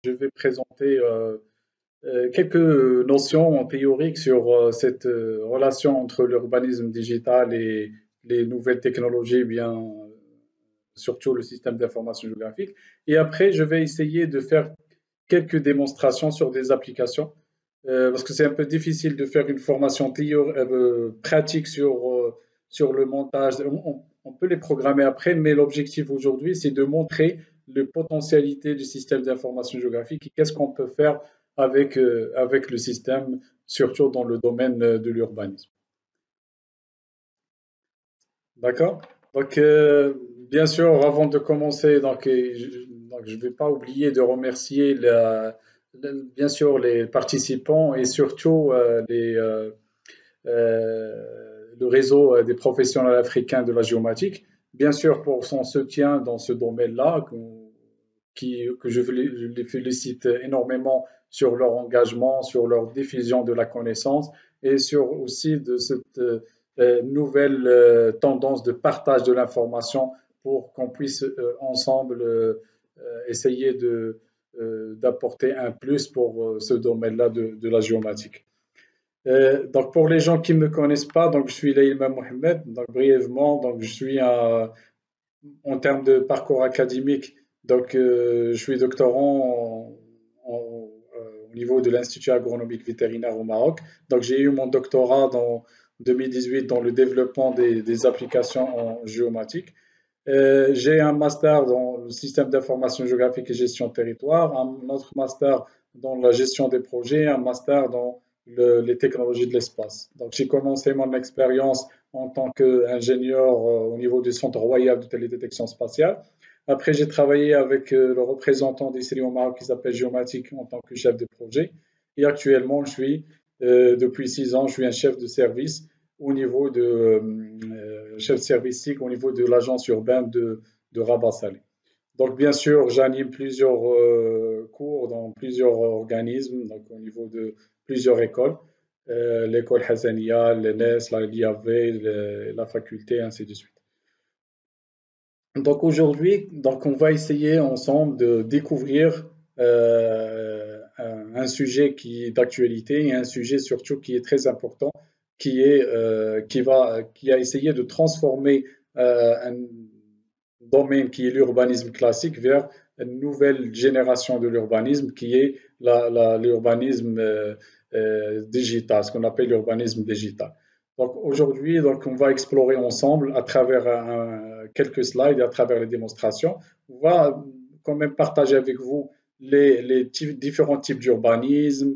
je vais présenter quelques notions théoriques sur cette relation entre l'urbanisme digital et les nouvelles technologies, bien surtout le système d'information géographique. Et après, je vais essayer de faire quelques démonstrations sur des applications, parce que c'est un peu difficile de faire une formation pratique sur le montage. On peut les programmer après, mais l'objectif aujourd'hui, c'est de montrer les potentialités du système d'information géographique et qu'est-ce qu'on peut faire avec le système, surtout dans le domaine de l'urbanisme. D'accord? Donc, bien sûr, avant de commencer, donc je ne vais pas oublier de remercier bien sûr les participants et surtout le réseau des professionnels africains de la géomatique, bien sûr pour son soutien dans ce domaine-là, que je les félicite énormément sur leur engagement, sur leur diffusion de la connaissance et sur aussi de cette nouvelle tendance de partage de l'information pour qu'on puisse ensemble essayer d'apporter un plus pour ce domaine-là de la géomatique. Donc pour les gens qui ne me connaissent pas, donc je suis Leïma Mohamed, donc brièvement, donc je suis en termes de parcours académique, donc je suis doctorant au niveau de l'Institut agronomique vétérinaire au Maroc. Donc j'ai eu mon doctorat en 2018 dans le développement des applications en géomatique. J'ai un master dans le système d'information géographique et gestion de territoire, un autre master dans la gestion des projets, un master dans les technologies de l'espace. Donc, j'ai commencé mon expérience en tant qu'ingénieur au niveau du Centre royal de télédétection spatiale. Après, j'ai travaillé avec le représentant des séries au Maroc qui s'appelle Géomatique en tant que chef de projet. Et actuellement, depuis 6 ans, je suis un chef de service au niveau de chef de service SIG au niveau de l'agence urbaine de Rabat-Salé. Donc, bien sûr, j'anime plusieurs cours dans plusieurs organismes, donc au niveau de plusieurs écoles, l'école Hassania, l'ENES, la l'IAV, la faculté, ainsi de suite. Donc aujourd'hui, donc on va essayer ensemble de découvrir un sujet qui est d'actualité et un sujet surtout qui est très important, qui a essayé de transformer un domaine qui est l'urbanisme classique vers une nouvelle génération de l'urbanisme qui est l'urbanisme digital, ce qu'on appelle l'urbanisme digital. Donc aujourd'hui, donc on va explorer ensemble à travers quelques slides et à travers les démonstrations. On va quand même partager avec vous les différents types d'urbanisme,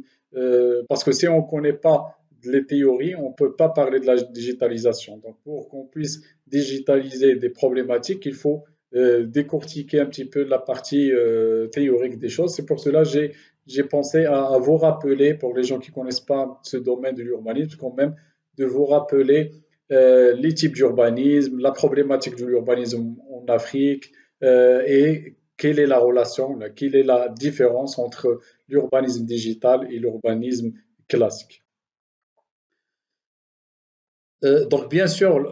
parce que si on ne connaît pas les théories, on ne peut pas parler de la digitalisation. Donc pour qu'on puisse digitaliser des problématiques, il faut décortiquer un petit peu la partie théorique des choses. C'est pour cela que j'ai pensé à vous rappeler, pour les gens qui ne connaissent pas ce domaine de l'urbanisme, quand même, de vous rappeler les types d'urbanisme, la problématique de l'urbanisme en Afrique et quelle est la relation, quelle est la différence entre l'urbanisme digital et l'urbanisme classique. Donc, bien sûr,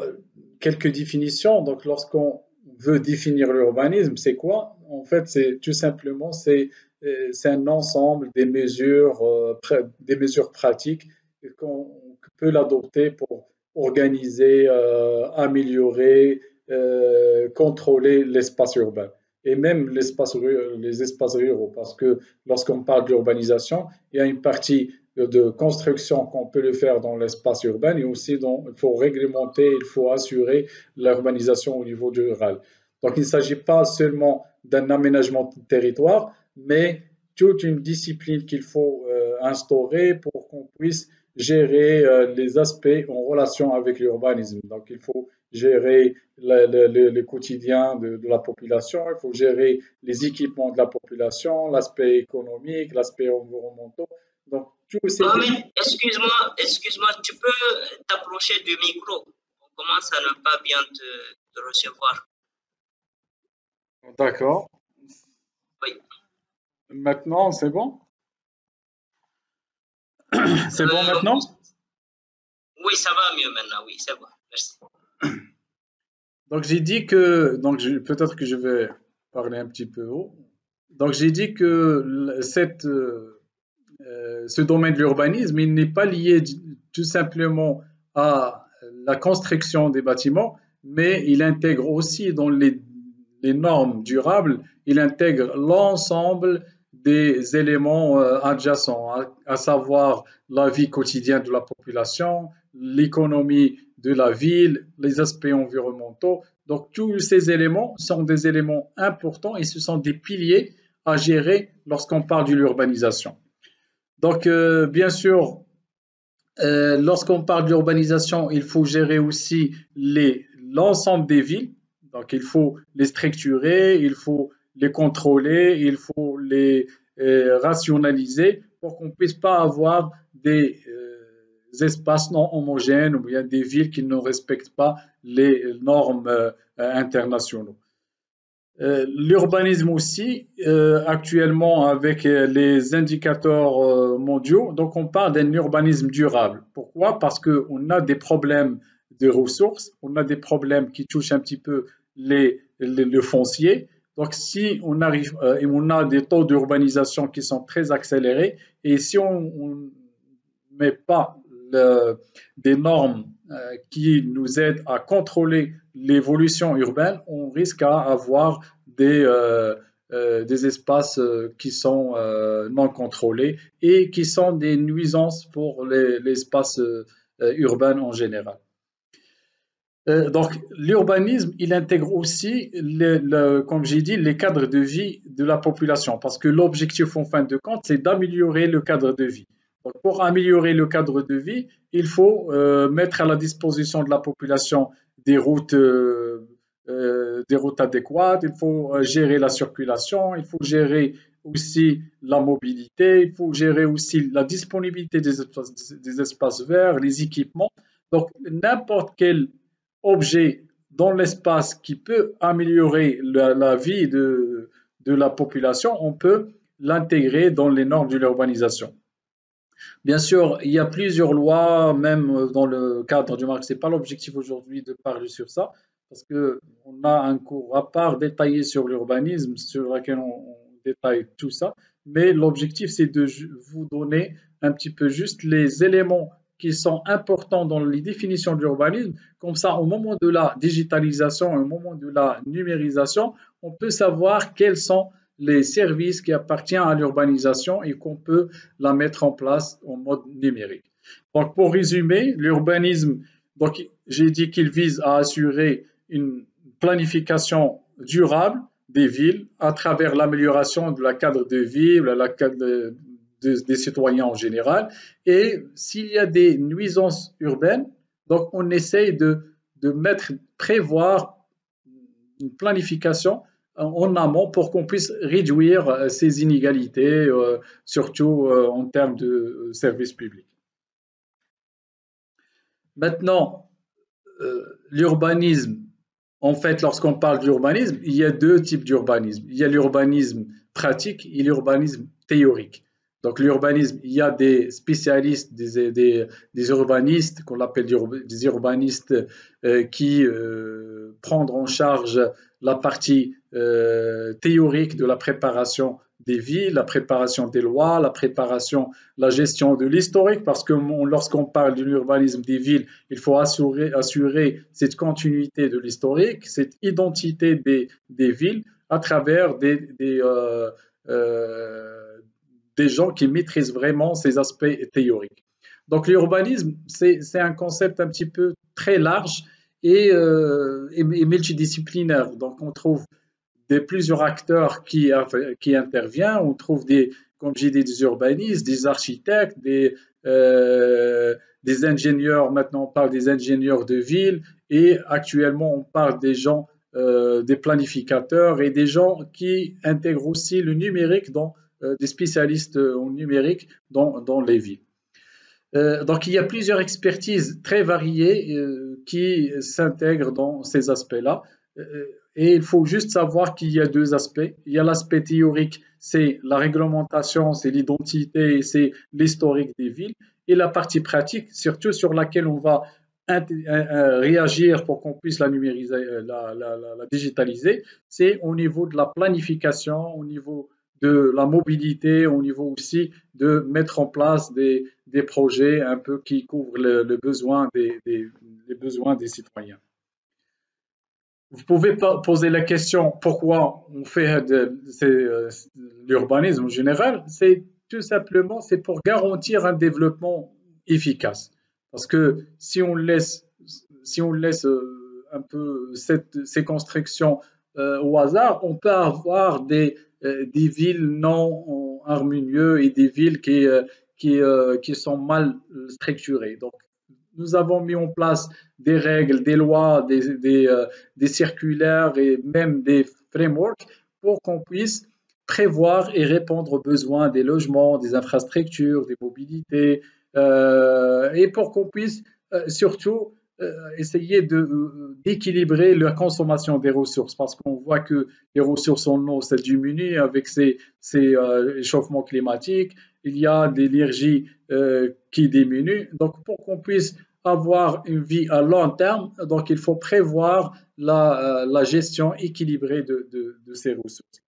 quelques définitions. Donc, lorsqu'on veut définir l'urbanisme, c'est quoi? En fait, c'est tout simplement c'est un ensemble des mesures pratiques qu'on peut l'adopter pour organiser, améliorer, contrôler l'espace urbain et même les espaces ruraux, parce que lorsqu'on parle d'urbanisation, il y a une partie de construction qu'on peut le faire dans l'espace urbain et aussi il faut réglementer, il faut assurer l'urbanisation au niveau du rural. Donc il ne s'agit pas seulement d'un aménagement de territoire, mais toute une discipline qu'il faut instaurer pour qu'on puisse gérer les aspects en relation avec l'urbanisme. Donc il faut gérer le quotidien de la population, il faut gérer les équipements de la population, l'aspect économique, l'aspect environnemental. Donc, tous ces Mohamed, excuse-moi, tu peux t'approcher du micro. On commence à ne pas bien te recevoir. D'accord. Oui. Maintenant, c'est bon? C'est bon maintenant? Oui, ça va mieux maintenant. Oui, c'est bon. Merci. Donc, j'ai dit que, peut-être que je vais parler un petit peu haut. Donc j'ai dit que ce domaine de l'urbanisme, il n'est pas lié tout simplement à la construction des bâtiments, mais il intègre aussi dans les normes durables, il intègre l'ensemble des éléments adjacents, à savoir la vie quotidienne de la population, l'économie de la ville, les aspects environnementaux. Donc tous ces éléments sont des éléments importants et ce sont des piliers à gérer lorsqu'on parle de l'urbanisation. Donc, bien sûr, lorsqu'on parle d'urbanisation, il faut gérer aussi l'ensemble des villes. Donc, il faut les structurer, il faut les contrôler, il faut les rationaliser pour qu'on ne puisse pas avoir des espaces non homogènes ou bien des villes qui ne respectent pas les normes internationales. L'urbanisme aussi, actuellement avec les indicateurs mondiaux, donc on parle d'un urbanisme durable. Pourquoi? Parce qu'on a des problèmes de ressources, on a des problèmes qui touchent un petit peu le foncier. Donc si on arrive, et on a des taux d'urbanisation qui sont très accélérés, et si on ne met pas des normes qui nous aident à contrôler l'évolution urbaine, on risque à avoir des espaces qui sont non contrôlés et qui sont des nuisances pour l'espace urbain en général. Donc, l'urbanisme, il intègre aussi, comme j'ai dit, les cadres de vie de la population, parce que l'objectif, en fin de compte, c'est d'améliorer le cadre de vie. Donc, pour améliorer le cadre de vie, il faut mettre à la disposition de la population des routes, des routes adéquates, il faut gérer la circulation, il faut gérer aussi la mobilité, il faut gérer aussi la disponibilité des espaces verts, les équipements. Donc, n'importe quel objet dans l'espace qui peut améliorer la vie de la population, on peut l'intégrer dans les normes de l'urbanisation. Bien sûr, il y a plusieurs lois, même dans le cadre du marché. Ce n'est pas l'objectif aujourd'hui de parler sur ça, parce qu'on a un cours à part détaillé sur l'urbanisme, sur lequel on détaille tout ça. Mais l'objectif, c'est de vous donner un petit peu juste les éléments qui sont importants dans les définitions de l'urbanisme. Comme ça, au moment de la digitalisation, au moment de la numérisation, on peut savoir quels sont les services qui appartiennent à l'urbanisation et qu'on peut la mettre en place en mode numérique. Donc, pour résumer, l'urbanisme, donc j'ai dit qu'il vise à assurer une planification durable des villes à travers l'amélioration de la cadre de vie, la cadre des citoyens en général. Et s'il y a des nuisances urbaines, donc on essaye de prévoir une planification en amont pour qu'on puisse réduire ces inégalités, surtout en termes de services publics. Maintenant, l'urbanisme, en fait, lorsqu'on parle d'urbanisme, il y a deux types d'urbanisme. Il y a l'urbanisme pratique et l'urbanisme théorique. Donc l'urbanisme, il y a des spécialistes, des urbanistes, qu'on appelle des urbanistes qui prendront en charge la partie théorique de la préparation des villes, la préparation des lois, la gestion de l'historique, parce que lorsqu'on parle de l'urbanisme des villes, il faut assurer cette continuité de l'historique, cette identité des villes à travers des gens qui maîtrisent vraiment ces aspects théoriques. Donc l'urbanisme, c'est un concept un petit peu très large et multidisciplinaire. Donc on trouve plusieurs acteurs qui interviennent, on trouve comme j'ai dit, des urbanistes, des architectes, des ingénieurs, maintenant on parle des ingénieurs de ville et actuellement on parle des gens, des planificateurs et des gens qui intègrent aussi le numérique, des spécialistes en numérique dans les villes. Donc il y a plusieurs expertises très variées qui s'intègrent dans ces aspects-là. Et il faut juste savoir qu'il y a deux aspects. Il y a l'aspect théorique, c'est la réglementation, c'est l'identité, c'est l'historique des villes. Et la partie pratique, surtout sur laquelle on va réagir pour qu'on puisse la numériser, la digitaliser, c'est au niveau de la planification, au niveau de la mobilité, au niveau aussi de mettre en place des projets un peu qui couvrent le besoin les besoins des citoyens. Vous pouvez poser la question pourquoi on fait l'urbanisme en général. C'est tout simplement c'est pour garantir un développement efficace. Parce que si on laisse un peu ces constructions au hasard, on peut avoir des villes non harmonieuses et des villes qui sont mal structurées. Donc, nous avons mis en place des règles, des lois, des circulaires et même des frameworks pour qu'on puisse prévoir et répondre aux besoins des logements, des infrastructures, des mobilités, et pour qu'on puisse surtout essayer d'équilibrer la consommation des ressources, parce qu'on voit que les ressources en eau, ça diminue avec ces échauffements climatiques, il y a de l'énergie qui diminue. Donc, pour qu'on puisse avoir une vie à long terme, donc il faut prévoir la gestion équilibrée de ces ressources.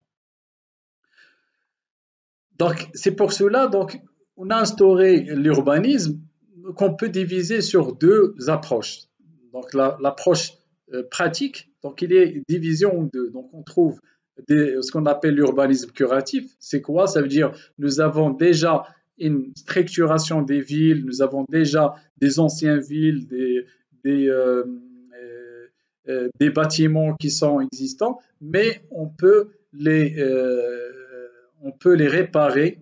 Donc, c'est pour cela, donc, on a instauré l'urbanisme qu'on peut diviser sur deux approches. Donc, l'approche pratique, donc il est divisé en deux. Donc, on trouve ce qu'on appelle l'urbanisme curatif. C'est quoi? Ça veut dire nous avons déjà une structuration des villes, nous avons déjà des anciennes villes, des bâtiments qui sont existants, mais on peut les réparer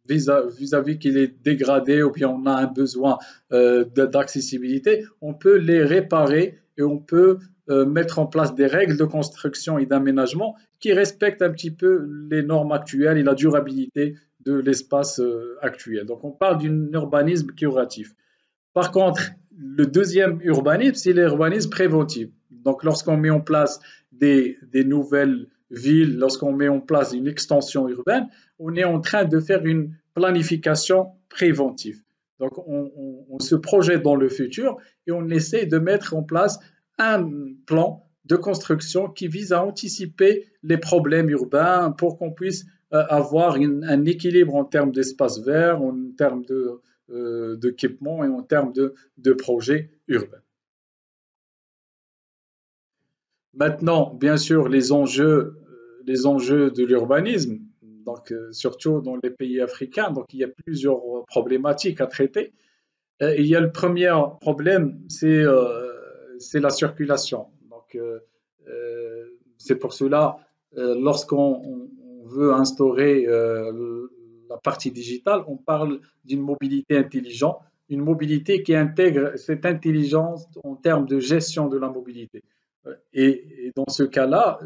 vis-à-vis qu'il est dégradé ou bien on a un besoin d'accessibilité, on peut les réparer et on peut mettre en place des règles de construction et d'aménagement qui respectent un petit peu les normes actuelles et la durabilité de l'espace actuel. Donc on parle d'un urbanisme curatif. Par contre, le deuxième urbanisme, c'est l'urbanisme préventif. Donc lorsqu'on met en place des nouvelles villes, lorsqu'on met en place une extension urbaine, on est en train de faire une planification préventive. Donc, on se projette dans le futur et on essaie de mettre en place un plan de construction qui vise à anticiper les problèmes urbains pour qu'on puisse avoir un équilibre en termes d'espace vert, en termes d'équipement et en termes de projets urbains. Maintenant, bien sûr, les enjeux de l'urbanisme, donc surtout dans les pays africains, donc il y a plusieurs problématiques à traiter. Il y a le premier problème, c'est la circulation. Donc, c'est pour cela, lorsqu'on veut instaurer la partie digitale, on parle d'une mobilité intelligente, une mobilité qui intègre cette intelligence en termes de gestion de la mobilité. Et dans ce cas-là,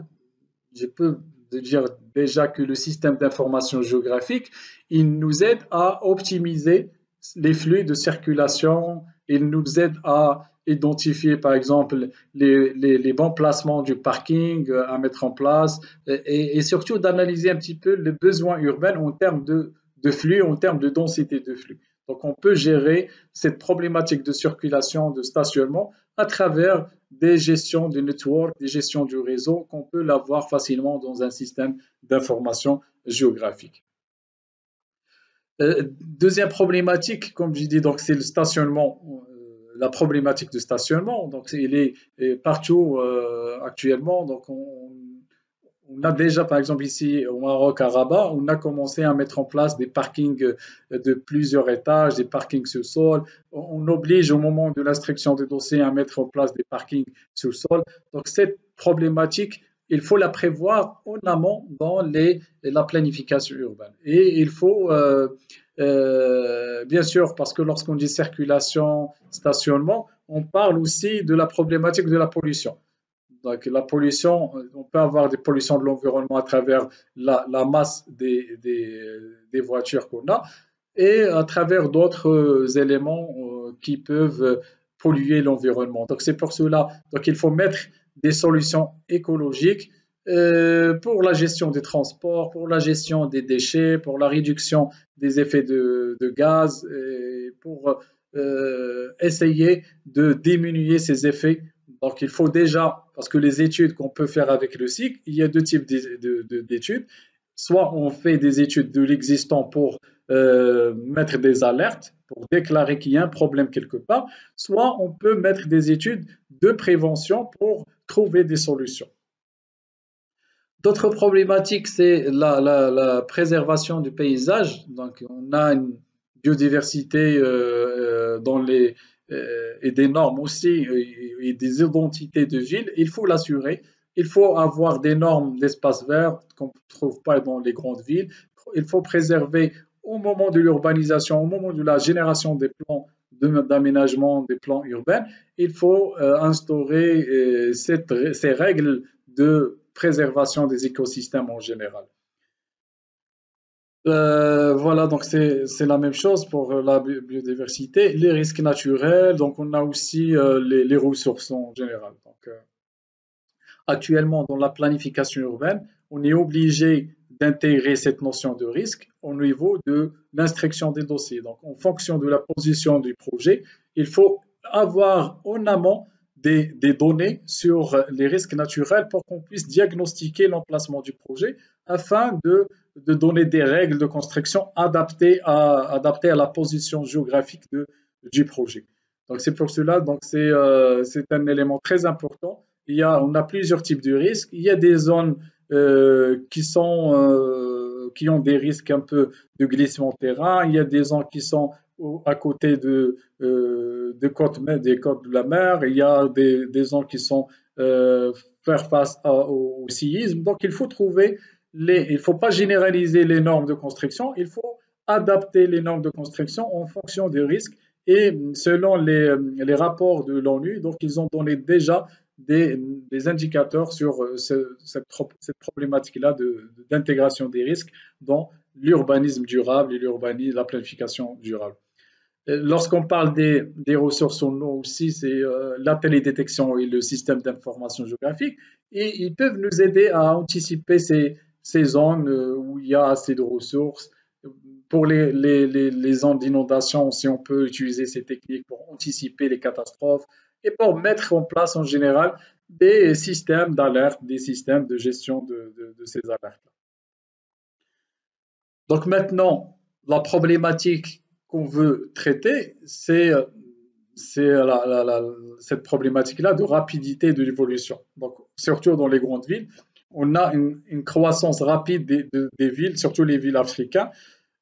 je peux dire déjà que le système d'information géographique, il nous aide à optimiser les flux de circulation, il nous aide à identifier par exemple les bons placements du parking à mettre en place et surtout d'analyser un petit peu les besoins urbains en termes de flux, en termes de densité de flux. Donc on peut gérer cette problématique de circulation, de stationnement à travers des gestions du network, des gestions du réseau qu'on peut l'avoir facilement dans un système d'information géographique. Deuxième problématique, comme j'ai dit, donc c'est le stationnement, la problématique de stationnement. Donc il est partout actuellement. Donc on a déjà, par exemple, ici au Maroc, à Rabat, on a commencé à mettre en place des parkings de plusieurs étages, des parkings sous sol. On oblige au moment de l'instruction des dossiers à mettre en place des parkings sous sol. Donc, cette problématique, il faut la prévoir en amont dans la planification urbaine. Et il faut, bien sûr, parce que lorsqu'on dit circulation, stationnement, on parle aussi de la problématique de la pollution. Donc, la pollution, on peut avoir des pollutions de l'environnement à travers la masse des voitures qu'on a et à travers d'autres éléments qui peuvent polluer l'environnement. Donc, c'est pour cela qu'il faut mettre des solutions écologiques pour la gestion des transports, pour la gestion des déchets, pour la réduction des effets de gaz, et pour essayer de diminuer ces effets. Donc, il faut déjà, parce que les études qu'on peut faire avec le cycle, il y a deux types d'études. soit on fait des études de l'existant pour mettre des alertes, pour déclarer qu'il y a un problème quelque part, soit on peut mettre des études de prévention pour trouver des solutions. D'autres problématiques, c'est la préservation du paysage. Donc, on a une biodiversité et des normes aussi et des identités de ville. Il faut l'assurer. Il faut avoir des normes d'espace vert qu'on ne trouve pas dans les grandes villes. Il faut préserver au moment de l'urbanisation, au moment de la génération des plans d'aménagement des plans urbains, il faut instaurer ces règles de préservation des écosystèmes en général. Voilà, donc c'est la même chose pour la biodiversité. Les risques naturels, donc on a aussi les ressources en général. Donc, actuellement, dans la planification urbaine, on est obligé d'intégrer cette notion de risque au niveau de l'instruction des dossiers. Donc, en fonction de la position du projet, il faut avoir en amont des données sur les risques naturels pour qu'on puisse diagnostiquer l'emplacement du projet afin de donner des règles de construction adaptées à la position géographique du projet. Donc, c'est pour cela, donc c'est un élément très important. On a plusieurs types de risques. Il y a des zones qui ont des risques un peu de glissement de terrain. Il y a des zones qui sont à côté des côtes de la mer. Il y a des zones qui sont faire face au séisme. Donc, il faut il ne faut pas généraliser les normes de construction. Il faut adapter les normes de construction en fonction des risques et selon les rapports de l'ONU. Donc, ils ont donné déjà des indicateurs sur cette problématique-là d'intégration des risques dans l'urbanisme durable et la planification durable. Lorsqu'on parle des ressources en eau aussi, c'est la télédétection et le système d'information géographique. Et ils peuvent nous aider à anticiper ces zones où il y a assez de ressources. Pour les zones d'inondation, si on peut utiliser ces techniques pour anticiper les catastrophes et pour mettre en place en général des systèmes d'alerte, des systèmes de gestion de ces alertes. Donc maintenant, la problématique qu'on veut traiter, c'est cette problématique-là de rapidité de l'évolution. Donc, surtout dans les grandes villes, on a une croissance rapide des villes, surtout les villes africaines.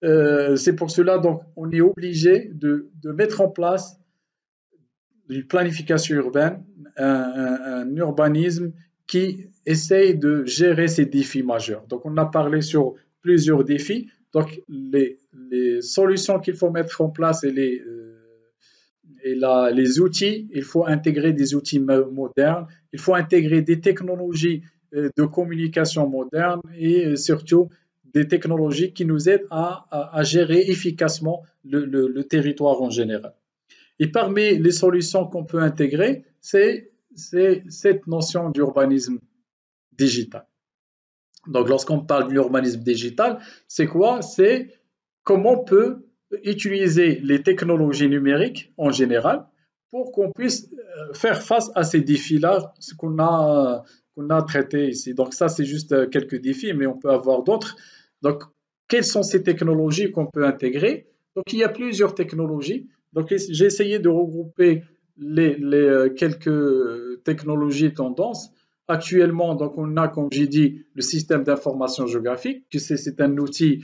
C'est pour cela donc on est obligé de mettre en place une planification urbaine, un urbanisme qui essaye de gérer ces défis majeurs. Donc on a parlé sur plusieurs défis. Donc les solutions qu'il faut mettre en place les outils, il faut intégrer des outils modernes, il faut intégrer des technologies de communication modernes et surtout des technologies qui nous aident à gérer efficacement le territoire en général. Et parmi les solutions qu'on peut intégrer, c'est cette notion d'urbanisme digital. Donc, lorsqu'on parle d'urbanisme digital, c'est quoi? C'est comment on peut utiliser les technologies numériques en général pour qu'on puisse faire face à ces défis-là, ce qu'on a traité ici. Donc, ça, c'est juste quelques défis, mais on peut avoir d'autres. Donc, quelles sont ces technologies qu'on peut intégrer? Donc, il y a plusieurs technologies. Donc, j'ai essayé de regrouper les quelques technologies tendances. Actuellement, donc, on a, comme j'ai dit, le système d'information géographique, qui c'est un outil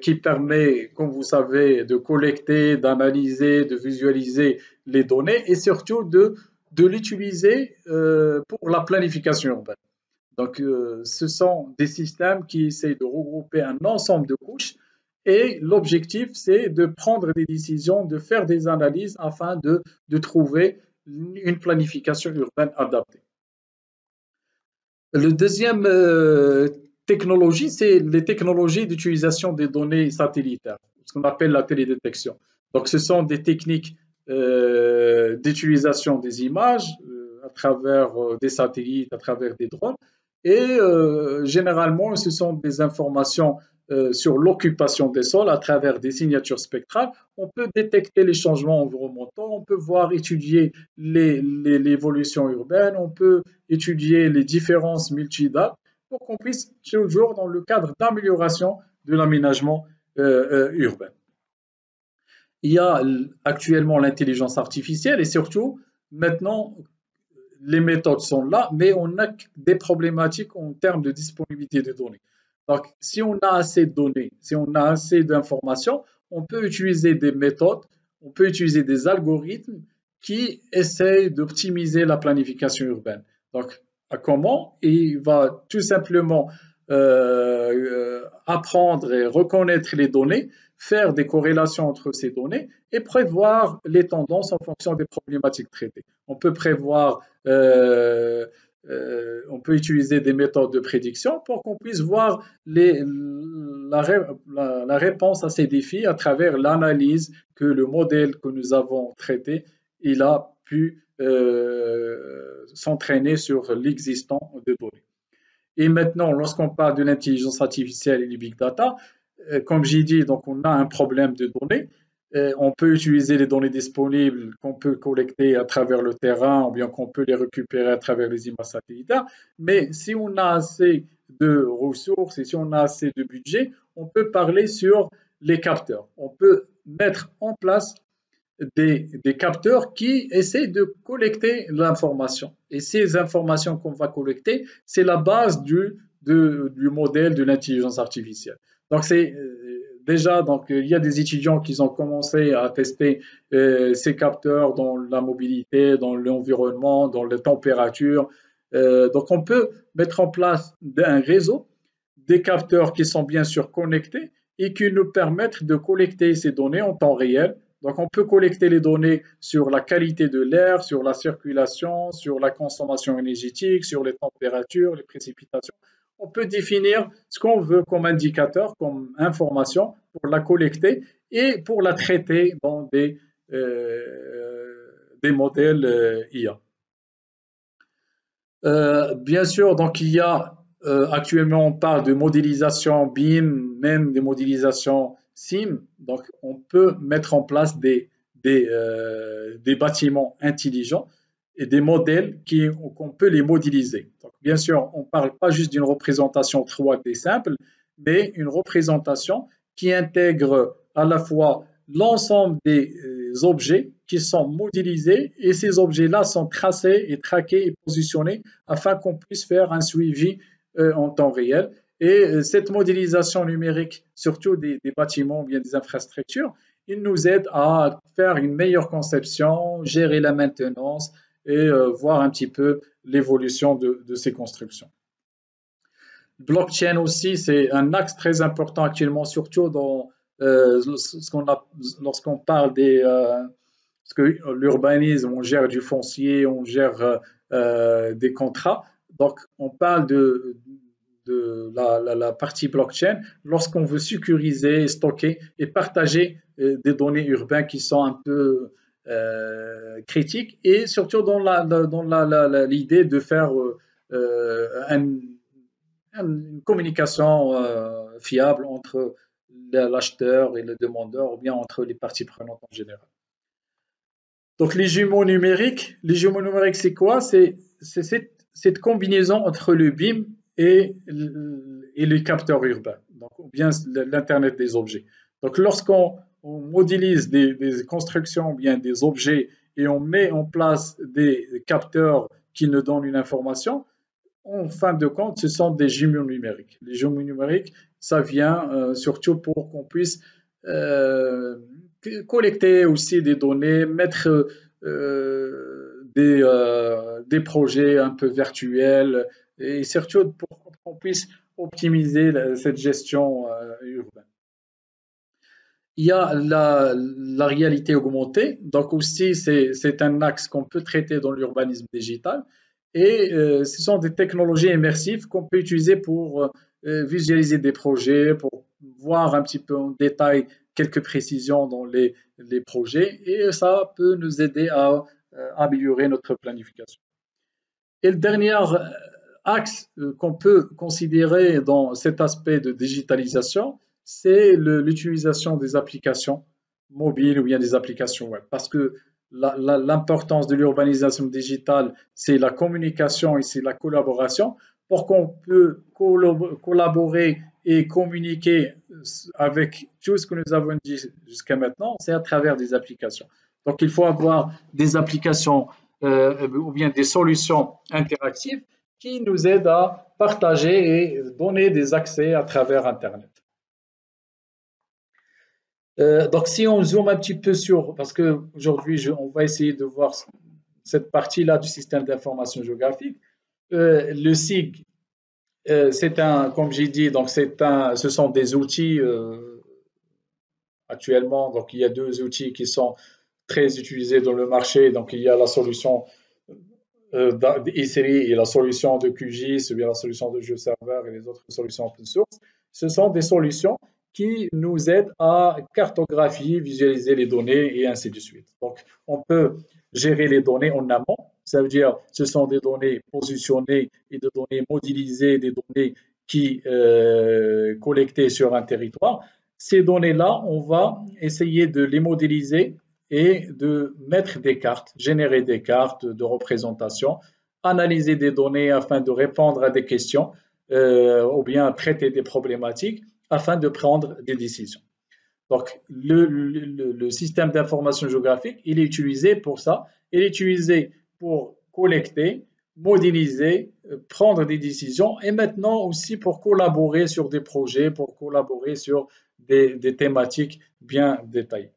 qui permet, comme vous savez, de collecter, d'analyser, de visualiser les données et surtout de l'utiliser pour la planification urbaine. Donc, ce sont des systèmes qui essaient de regrouper un ensemble de couches et l'objectif, c'est de prendre des décisions, de faire des analyses afin de trouver une planification urbaine adaptée. Le deuxième technologie, c'est les technologies d'utilisation des données satellitaires, ce qu'on appelle la télédétection. Donc, ce sont des techniques d'utilisation des images à travers des satellites, à travers des drones. Et généralement, ce sont des informations sur l'occupation des sols à travers des signatures spectrales. On peut détecter les changements environnementaux, on peut voir étudier l'évolution urbaine, on peut étudier les différences multidates pour qu'on puisse toujours dans le cadre d'amélioration de l'aménagement urbain. Il y a actuellement l'intelligence artificielle et surtout maintenant les méthodes sont là, mais on a des problématiques en termes de disponibilité de données. Donc, si on a assez de données, si on a assez d'informations, on peut utiliser des méthodes, on peut utiliser des algorithmes qui essayent d'optimiser la planification urbaine. Donc, comment? Il va tout simplement apprendre et reconnaître les données, faire des corrélations entre ces données et prévoir les tendances en fonction des problématiques traitées. On peut prévoir, on peut utiliser des méthodes de prédiction pour qu'on puisse voir la réponse à ces défis à travers l'analyse que le modèle que nous avons traité, il a pu s'entraîner sur l'existant de données. Et maintenant, lorsqu'on parle de l'intelligence artificielle et du big data, comme j'ai dit, donc on a un problème de données. On peut utiliser les données disponibles qu'on peut collecter à travers le terrain ou bien qu'on peut les récupérer à travers les images satellitaires. Mais si on a assez de ressources et si on a assez de budget, on peut parler sur les capteurs. On peut mettre en place des capteurs qui essaient de collecter l'information. Et ces informations qu'on va collecter, c'est la base du modèle de l'intelligence artificielle. Donc, c'est déjà, donc, il y a des étudiants qui ont commencé à tester ces capteurs dans la mobilité, dans l'environnement, dans les températures. Donc, on peut mettre en place un réseau, des capteurs qui sont bien sûr connectés et qui nous permettent de collecter ces données en temps réel. Donc, on peut collecter les données sur la qualité de l'air, sur la circulation, sur la consommation énergétique, sur les températures, les précipitations. On peut définir ce qu'on veut comme indicateur, comme information pour la collecter et pour la traiter dans des modèles IA. Bien sûr, donc il y a actuellement on parle de modélisation BIM, même des modélisations SIM. Donc on peut mettre en place des bâtiments intelligents et des modèles qu'on peut les modéliser. Donc, bien sûr, on ne parle pas juste d'une représentation 3D simple, mais une représentation qui intègre à la fois l'ensemble des objets qui sont modélisés et ces objets-là sont tracés et traqués et positionnés afin qu'on puisse faire un suivi en temps réel. Et cette modélisation numérique, surtout des bâtiments ou bien des infrastructures, il nous aide à faire une meilleure conception, gérer la maintenance et voir un petit peu l'évolution de ces constructions. Blockchain aussi, c'est un axe très important actuellement, surtout dans lorsqu'on parle parce que l'urbanisme, on gère du foncier, on gère des contrats. Donc, on parle de la partie blockchain lorsqu'on veut sécuriser, stocker et partager des données urbaines qui sont un peu critiques et surtout dans l'idée de faire une communication fiable entre l'acheteur et le demandeur ou bien entre les parties prenantes en général. Donc les jumeaux numériques, c'est quoi? C'est cette combinaison entre le BIM et les capteurs urbains, donc, ou bien l'Internet des objets. Donc lorsqu'on modélise des constructions ou bien des objets et on met en place des capteurs qui nous donnent une information, en fin de compte, ce sont des jumeaux numériques. Les jumeaux numériques, ça vient surtout pour qu'on puisse collecter aussi des données, mettre des projets un peu virtuels et surtout pour qu'on puisse optimiser cette gestion urbaine. Il y a la réalité augmentée, donc aussi c'est un axe qu'on peut traiter dans l'urbanisme digital et ce sont des technologies immersives qu'on peut utiliser pour visualiser des projets, pour voir un petit peu en détail quelques précisions dans les projets et ça peut nous aider à améliorer notre planification. Et le dernier axe qu'on peut considérer dans cet aspect de digitalisation, c'est l'utilisation des applications mobiles ou bien des applications web. Parce que l'importance de l'urbanisation digitale, c'est la communication et c'est la collaboration. pour qu'on peut collaborer et communiquer avec tout ce que nous avons dit jusqu'à maintenant, c'est à travers des applications. Donc, il faut avoir des applications ou bien des solutions interactives qui nous aident à partager et donner des accès à travers Internet. Donc, si on zoome un petit peu sur, parce qu'aujourd'hui, on va essayer de voir cette partie-là du système d'information géographique. Le SIG, c'est comme j'ai dit, donc ce sont des outils actuellement. Donc, il y a deux outils qui sont très utilisés dans le marché. Donc, il y a la solution e-série et la solution de QGIS, ou bien la solution de jeu serveur et les autres solutions open source. Ce sont des solutions qui nous aident à cartographier, visualiser les données et ainsi de suite. Donc, on peut gérer les données en amont. Ça veut dire ce sont des données positionnées et des données modélisées, des données qui collectées sur un territoire. Ces données-là, on va essayer de les modéliser et de mettre des cartes, générer des cartes de représentation, analyser des données afin de répondre à des questions ou bien traiter des problématiques afin de prendre des décisions. Donc, le système d'information géographique, il est utilisé pour ça. Il est utilisé pour collecter, modéliser, prendre des décisions et maintenant aussi pour collaborer sur des projets, pour collaborer sur des thématiques bien détaillées.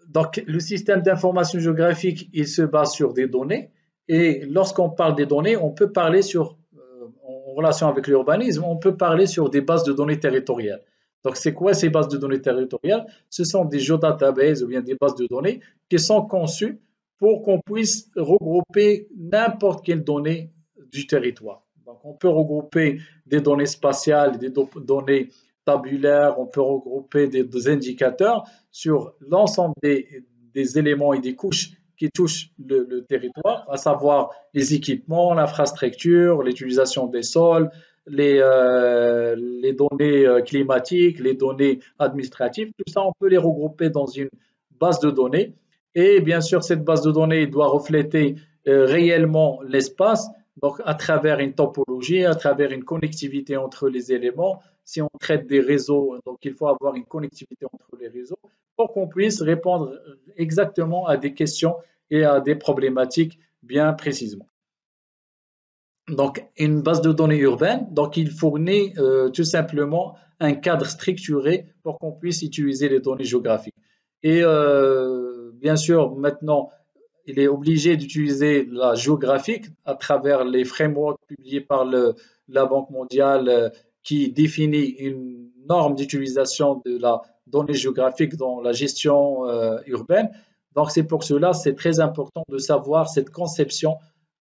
Donc, le système d'information géographique, il se base sur des données. Et lorsqu'on parle des données, on peut parler en relation avec l'urbanisme, on peut parler sur des bases de données territoriales. Donc, c'est quoi ces bases de données territoriales? Ce sont des géodatabases ou bien des bases de données qui sont conçues pour qu'on puisse regrouper n'importe quelle donnée du territoire. Donc, on peut regrouper des données spatiales, des données tabulaires, on peut regrouper des indicateurs sur l'ensemble des éléments et des couches qui touchent le territoire, à savoir les équipements, l'infrastructure, l'utilisation des sols, les données climatiques, les données administratives. Tout ça, on peut les regrouper dans une base de données. Et bien sûr, cette base de données doit refléter réellement l'espace, donc à travers une topologie, à travers une connectivité entre les éléments. Si on traite des réseaux, donc il faut avoir une connectivité entre les réseaux pour qu'on puisse répondre exactement à des questions et à des problématiques bien précisément. Donc, une base de données urbaine, donc il fournit tout simplement un cadre structuré pour qu'on puisse utiliser les données géographiques. Et bien sûr, maintenant, il est obligé d'utiliser la géographique à travers les frameworks publiés par la Banque mondiale qui définit une norme d'utilisation de la donnée géographique dans la gestion urbaine. Donc, c'est pour cela, c'est très important de savoir cette conception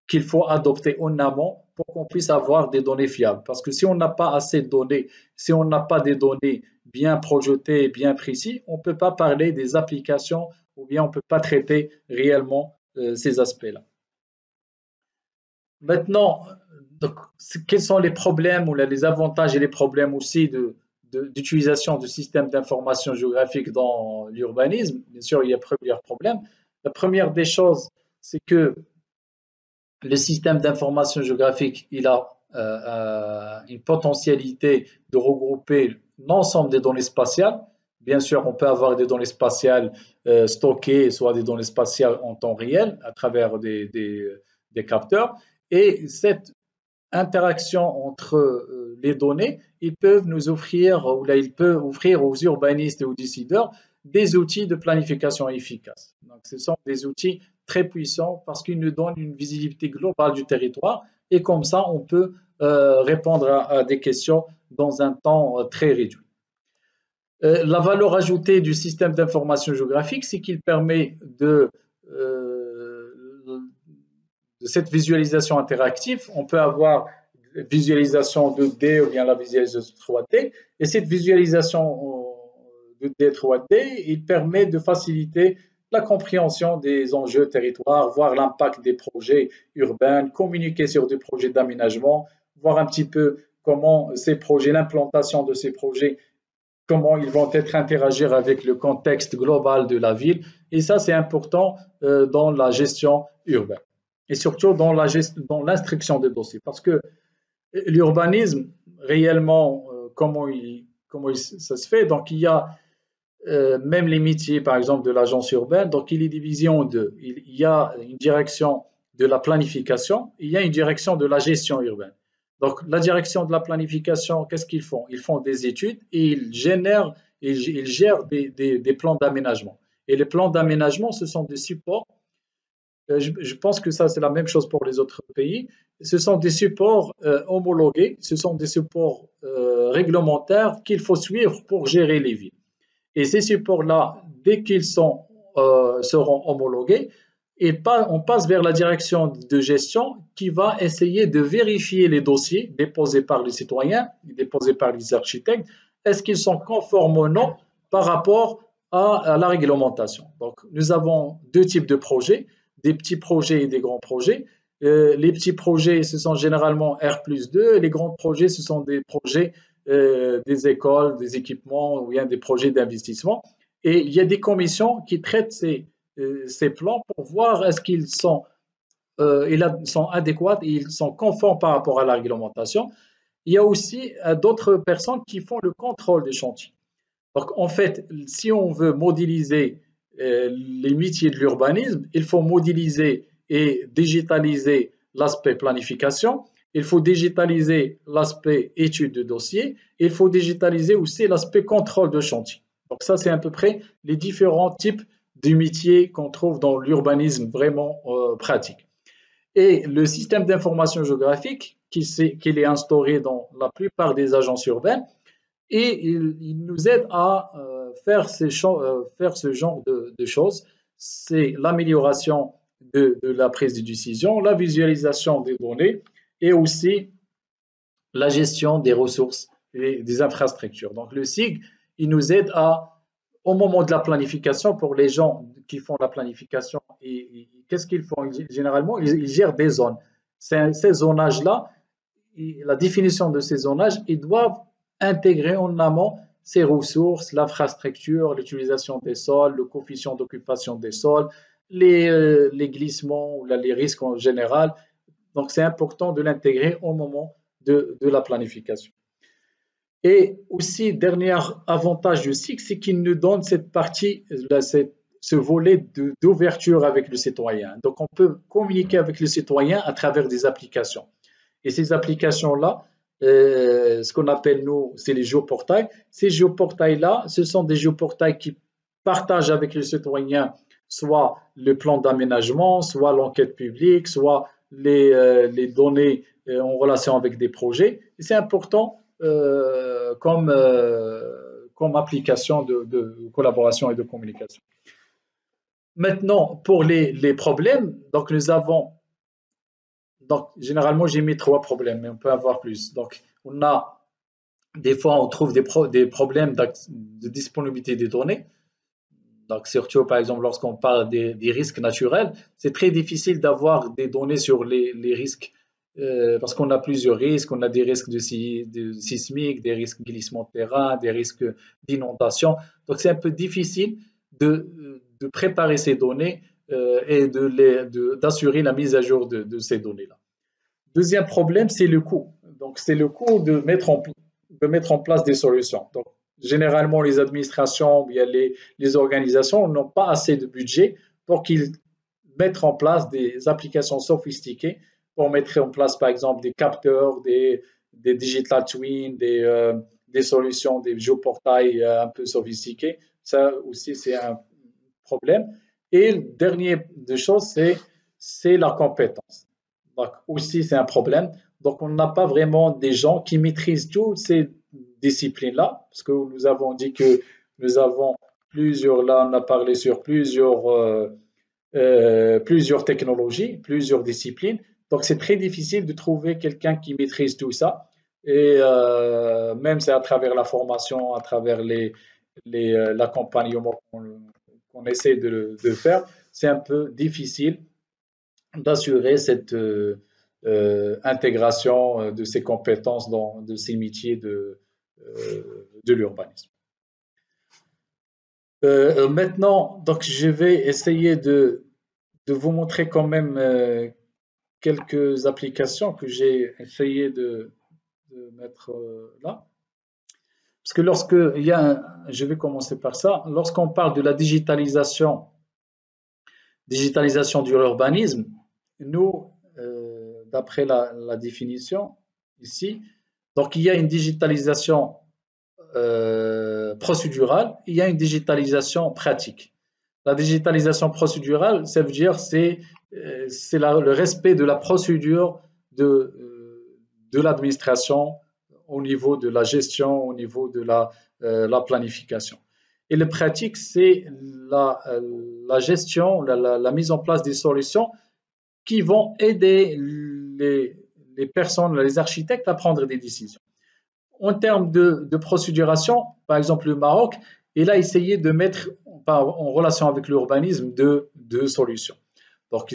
qu'il faut adopter en amont pour qu'on puisse avoir des données fiables. Parce que si on n'a pas assez de données, si on n'a pas des données bien projetées, bien précises, on ne peut pas parler des applications ou bien on ne peut pas traiter réellement ces aspects-là. Maintenant, donc, quels sont les problèmes ou les avantages et les problèmes aussi d'utilisation du système d'information géographique dans l'urbanisme? Bien sûr, il y a plusieurs problèmes. La première des choses, c'est que le système d'information géographique, il a une potentialité de regrouper l'ensemble des données spatiales. Bien sûr, on peut avoir des données spatiales stockées, soit des données spatiales en temps réel à travers des capteurs. Et cette interaction entre les données, ils peuvent nous offrir, ou là, ils peuvent offrir aux urbanistes et aux décideurs des outils de planification efficace. Donc, ce sont des outils très puissants parce qu'ils nous donnent une visibilité globale du territoire et comme ça, on peut répondre à des questions dans un temps très réduit. La valeur ajoutée du système d'information géographique, c'est qu'il permet de cette visualisation interactive. On peut avoir visualisation 2D ou bien la visualisation 3D. Et cette visualisation 2D, 3D, il permet de faciliter la compréhension des enjeux territoires, voir l'impact des projets urbains, communiquer sur des projets d'aménagement, voir un petit peu comment ces projets, l'implantation de ces projets, comment ils vont être interagir avec le contexte global de la ville. Et ça, c'est important dans la gestion urbaine. et surtout dans dans l'instruction des dossiers. Parce que l'urbanisme, réellement, ça se fait? Donc, il y a même les métiers, par exemple, de l'agence urbaine, donc il est divisé en deux. Il y a une direction de la planification, il y a une direction de la gestion urbaine. Donc, la direction de la planification, qu'est-ce qu'ils font? Ils font des études et ils gèrent des plans d'aménagement. Et les plans d'aménagement, ce sont des supports. Je pense que ça, c'est la même chose pour les autres pays. Ce sont des supports homologués, ce sont des supports réglementaires qu'il faut suivre pour gérer les villes. Et ces supports-là, dès qu'ils seront homologués, on passe vers la direction de gestion qui va essayer de vérifier les dossiers déposés par les citoyens, déposés par les architectes, est-ce qu'ils sont conformes ou non par rapport à la réglementation. Donc, nous avons deux types de projets, des petits projets et des grands projets. Les petits projets, ce sont généralement R+2, et les grands projets, ce sont des projets des écoles, des équipements ou bien des projets d'investissement. Et il y a des commissions qui traitent ces plans pour voir est-ce qu'ils sont adéquats et ils sont conformes par rapport à la réglementation. Il y a aussi d'autres personnes qui font le contrôle des chantiers. Donc, en fait, si on veut modéliser les métiers de l'urbanisme, il faut modéliser et digitaliser l'aspect planification, il faut digitaliser l'aspect étude de dossier, et il faut digitaliser aussi l'aspect contrôle de chantier. Donc ça, c'est à peu près les différents types de métiers qu'on trouve dans l'urbanisme vraiment pratique. Et le système d'information géographique, qui est instauré dans la plupart des agences urbaines, et il nous aide à faire ce genre de choses. C'est l'amélioration de la prise de décision, la visualisation des données et aussi la gestion des ressources et des infrastructures. Donc le SIG, il nous aide au moment de la planification, pour les gens qui font la planification, qu'est-ce qu'ils font? Généralement, ils gèrent des zones. Ces zonages-là, la définition de ces zonages, ils doivent intégrer en amont ces ressources, l'infrastructure, l'utilisation des sols, le coefficient d'occupation des sols, les glissements, les risques en général. Donc, c'est important de l'intégrer au moment de la planification. Et aussi, dernier avantage du cycle, c'est qu'il nous donne cette partie, ce volet d'ouverture avec le citoyen. Donc, on peut communiquer avec le citoyen à travers des applications. Et ces applications-là, ce qu'on appelle, nous, c'est les géoportails. Ces géoportails-là, ce sont des géoportails qui partagent avec le citoyen soit le plan d'aménagement, soit l'enquête publique, soit les données en relation avec des projets. Et c'est important comme application de collaboration et de communication. Maintenant, pour les problèmes, donc nous avons, donc généralement j'ai mis 3 problèmes, mais on peut avoir plus. Donc on a, des fois on trouve des problèmes de disponibilité des données. Donc surtout par exemple lorsqu'on parle des risques naturels, c'est très difficile d'avoir des données sur les risques parce qu'on a plusieurs risques, on a des risques de sismiques, des risques de glissement de terrain, des risques d'inondation. Donc c'est un peu difficile de préparer ces données et d'assurer la mise à jour de ces données-là. Deuxième problème, c'est le coût. Donc c'est le coût de mettre en place des solutions. Donc généralement les administrations, bien les organisations n'ont pas assez de budget pour qu'ils mettent en place des applications sophistiquées pour mettre en place, par exemple, des capteurs, des digital twins, des solutions, des géoportails un peu sophistiqués. Ça aussi, c'est un problème. Et le dernier des choses, c'est la compétence. Donc, aussi, c'est un problème. Donc, on n'a pas vraiment des gens qui maîtrisent toutes ces disciplines-là, parce que nous avons dit que nous avons plusieurs, là, on a parlé sur plusieurs technologies, plusieurs disciplines. Donc, c'est très difficile de trouver quelqu'un qui maîtrise tout ça. Et même c'est à travers la formation, à travers l'accompagnement qu'on essaie de faire, c'est un peu difficile d'assurer cette intégration de ces compétences de ces métiers de l'urbanisme. Maintenant, donc je vais essayer de vous montrer quand même quelques applications que j'ai essayé de mettre là. Parce que je vais commencer par ça, lorsqu'on parle de la digitalisation de l'urbanisme, nous, d'après la définition ici, donc il y a une digitalisation procédurale, il y a une digitalisation pratique. La digitalisation procédurale, ça veut dire c'est le respect de la procédure de l'administration au niveau de la gestion, au niveau de la planification. Et le pratique, c'est la gestion, la mise en place des solutions qui vont aider les personnes, les architectes à prendre des décisions. En termes de procéduration, par exemple le Maroc, il a essayé de mettre en relation avec l'urbanisme deux solutions. Donc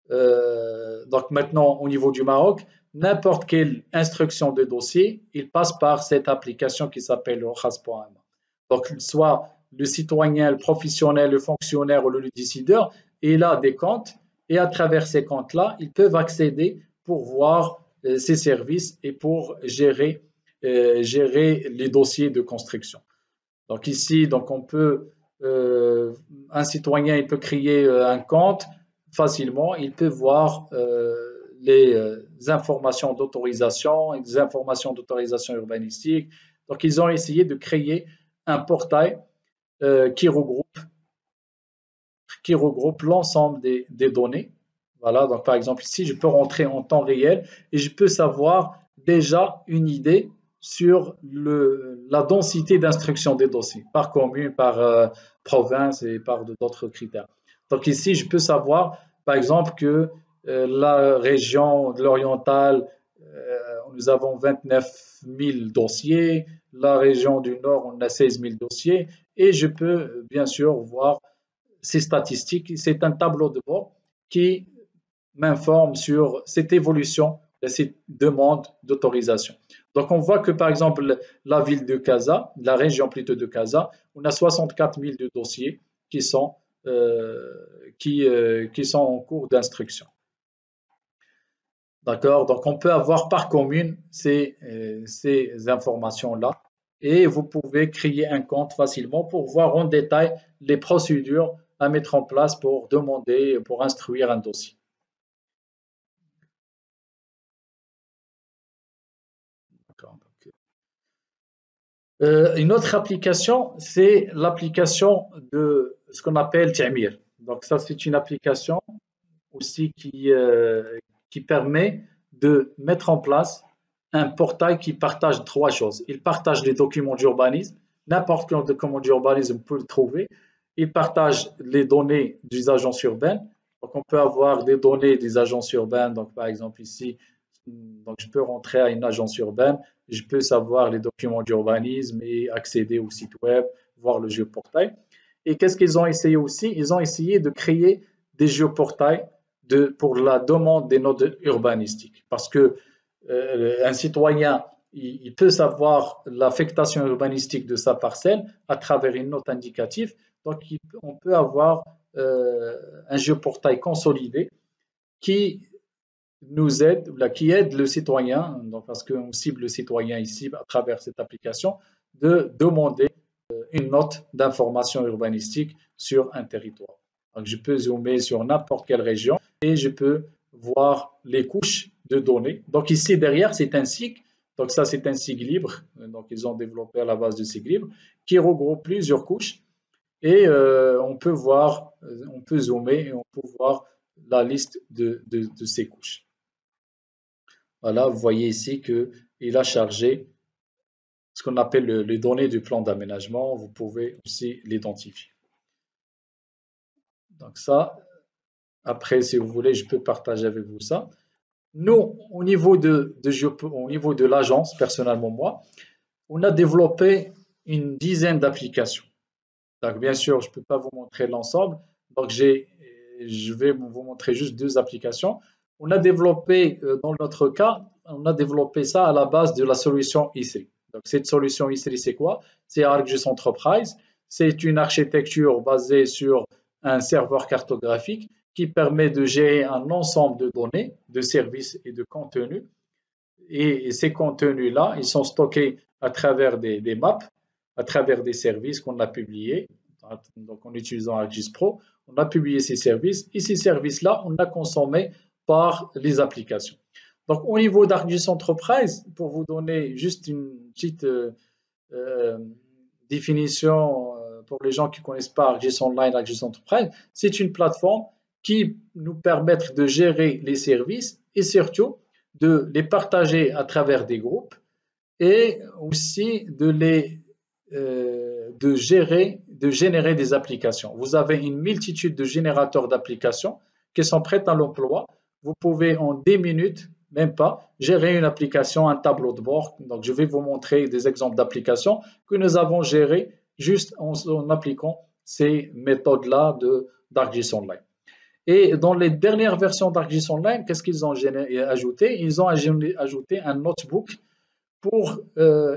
donc maintenant au niveau du Maroc, n'importe quelle instruction de dossier, il passe par cette application qui s'appelle Khas.ma. Donc soit le citoyen, le professionnel, le fonctionnaire ou le décideur, il a des comptes et à travers ces comptes-là, ils peuvent accéder pour voir ces services et pour gérer les dossiers de construction. Donc ici, un citoyen il peut créer un compte facilement, il peut voir les informations d'autorisation, les informations d'autorisation urbanistique. Donc ils ont essayé de créer un portail qui regroupe l'ensemble des données. Voilà, donc par exemple ici, je peux rentrer en temps réel et je peux savoir déjà une idée sur la densité d'instruction des dossiers, par commune, par province et par d'autres critères. Donc ici, je peux savoir, par exemple, que la région de l'orientale, nous avons 29 000 dossiers, la région du nord, on a 16 000 dossiers, et je peux bien sûr voir ces statistiques. C'est un tableau de bord qui m'informe sur cette évolution de ces demandes d'autorisation. Donc, on voit que, par exemple, la ville de Casa, la région plutôt de Casa, on a 64 000 de dossiers qui sont en cours d'instruction. D'accord? Donc, on peut avoir par commune ces informations-là et vous pouvez créer un compte facilement pour voir en détail les procédures à mettre en place pour demander, pour instruire un dossier. Une autre application, c'est l'application de ce qu'on appelle Ta'mir. Donc ça, c'est une application aussi qui permet de mettre en place un portail qui partage trois choses. Il partage les documents d'urbanisme, n'importe quel document d'urbanisme peut le trouver. Il partage les données des agences urbaines. Donc on peut avoir des données des agences urbaines. Donc par exemple ici, donc je peux rentrer à une agence urbaine, je peux savoir les documents d'urbanisme et accéder au site web, voir le géoportail. Et qu'est-ce qu'ils ont essayé aussi? Ils ont essayé de créer des géoportails pour la demande des notes urbanistiques. Parce que un citoyen, il peut savoir l'affectation urbanistique de sa parcelle à travers une note indicative. Donc, on peut avoir un géoportail consolidé qui nous aide, qui aide le citoyen, donc parce qu'on cible le citoyen ici à travers cette application, de demander une note d'information urbanistique sur un territoire. Donc, je peux zoomer sur n'importe quelle région et je peux voir les couches de données. Donc ici derrière, c'est un SIG. Donc ça, c'est un SIG libre. Donc ils ont développé à la base de SIG libre qui regroupe plusieurs couches et on peut zoomer et on peut voir la liste de ces couches. Voilà, vous voyez ici qu'il a chargé ce qu'on appelle les données du plan d'aménagement. Vous pouvez aussi l'identifier. Donc ça, après, si vous voulez, je peux partager avec vous ça. Nous, au niveau de l'agence, personnellement moi, on a développé une dizaine d'applications. Donc, bien sûr, je ne peux pas vous montrer l'ensemble. Donc, je vais vous montrer juste deux applications. On a développé, dans notre cas, on a développé ça à la base de la solution ISRI. Donc, cette solution ISRI, c'est quoi? C'est ArcGIS Enterprise. C'est une architecture basée sur un serveur cartographique qui permet de gérer un ensemble de données, de services et de contenus. Et ces contenus-là, ils sont stockés à travers des maps, à travers des services qu'on a publiés. Donc, en utilisant ArcGIS Pro, on a publié ces services et ces services-là, on a consommé par les applications. Donc, au niveau d'ArcGIS Enterprise, pour vous donner juste une petite définition pour les gens qui ne connaissent pas ArcGIS Online, ArcGIS Enterprise, c'est une plateforme qui nous permet de gérer les services et surtout de les partager à travers des groupes et aussi de générer des applications. Vous avez une multitude de générateurs d'applications qui sont prêts à l'emploi. Vous pouvez en 10 minutes, même pas, gérer une application, un tableau de bord. Donc, je vais vous montrer des exemples d'applications que nous avons gérées juste en appliquant ces méthodes-là d'ArcGIS Online. Et dans les dernières versions d'ArcGIS Online, qu'est-ce qu'ils ont ajouté? Ils ont ajouté un notebook pour